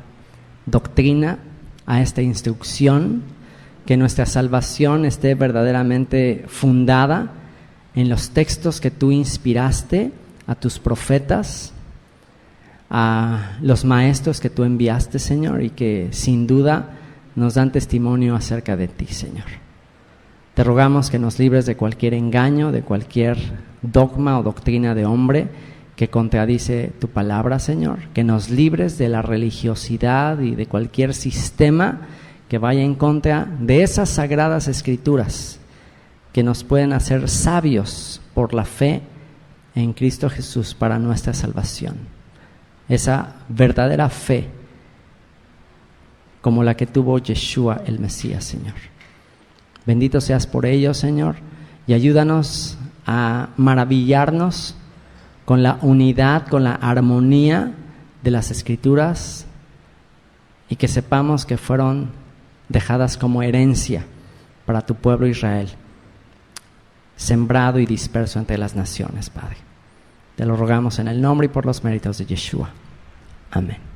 [SPEAKER 1] doctrina, a esta instrucción, que nuestra salvación esté verdaderamente fundada en los textos que tú inspiraste a tus profetas, a los maestros que tú enviaste, Señor, y que sin duda nos dan testimonio acerca de ti, Señor. Te rogamos que nos libres de cualquier engaño, de cualquier dogma o doctrina de hombre que contradice tu palabra, Señor. Que nos libres de la religiosidad y de cualquier sistema que vaya en contra de esas sagradas escrituras que nos pueden hacer sabios por la fe en Cristo Jesús para nuestra salvación. Esa verdadera fe como la que tuvo Yeshua el Mesías, Señor. Bendito seas por ello, Señor, y ayúdanos a maravillarnos con la unidad, con la armonía de las Escrituras, y que sepamos que fueron dejadas como herencia para tu pueblo Israel, sembrado y disperso entre las naciones, Padre. Te lo rogamos en el nombre y por los méritos de Yeshua. Amén.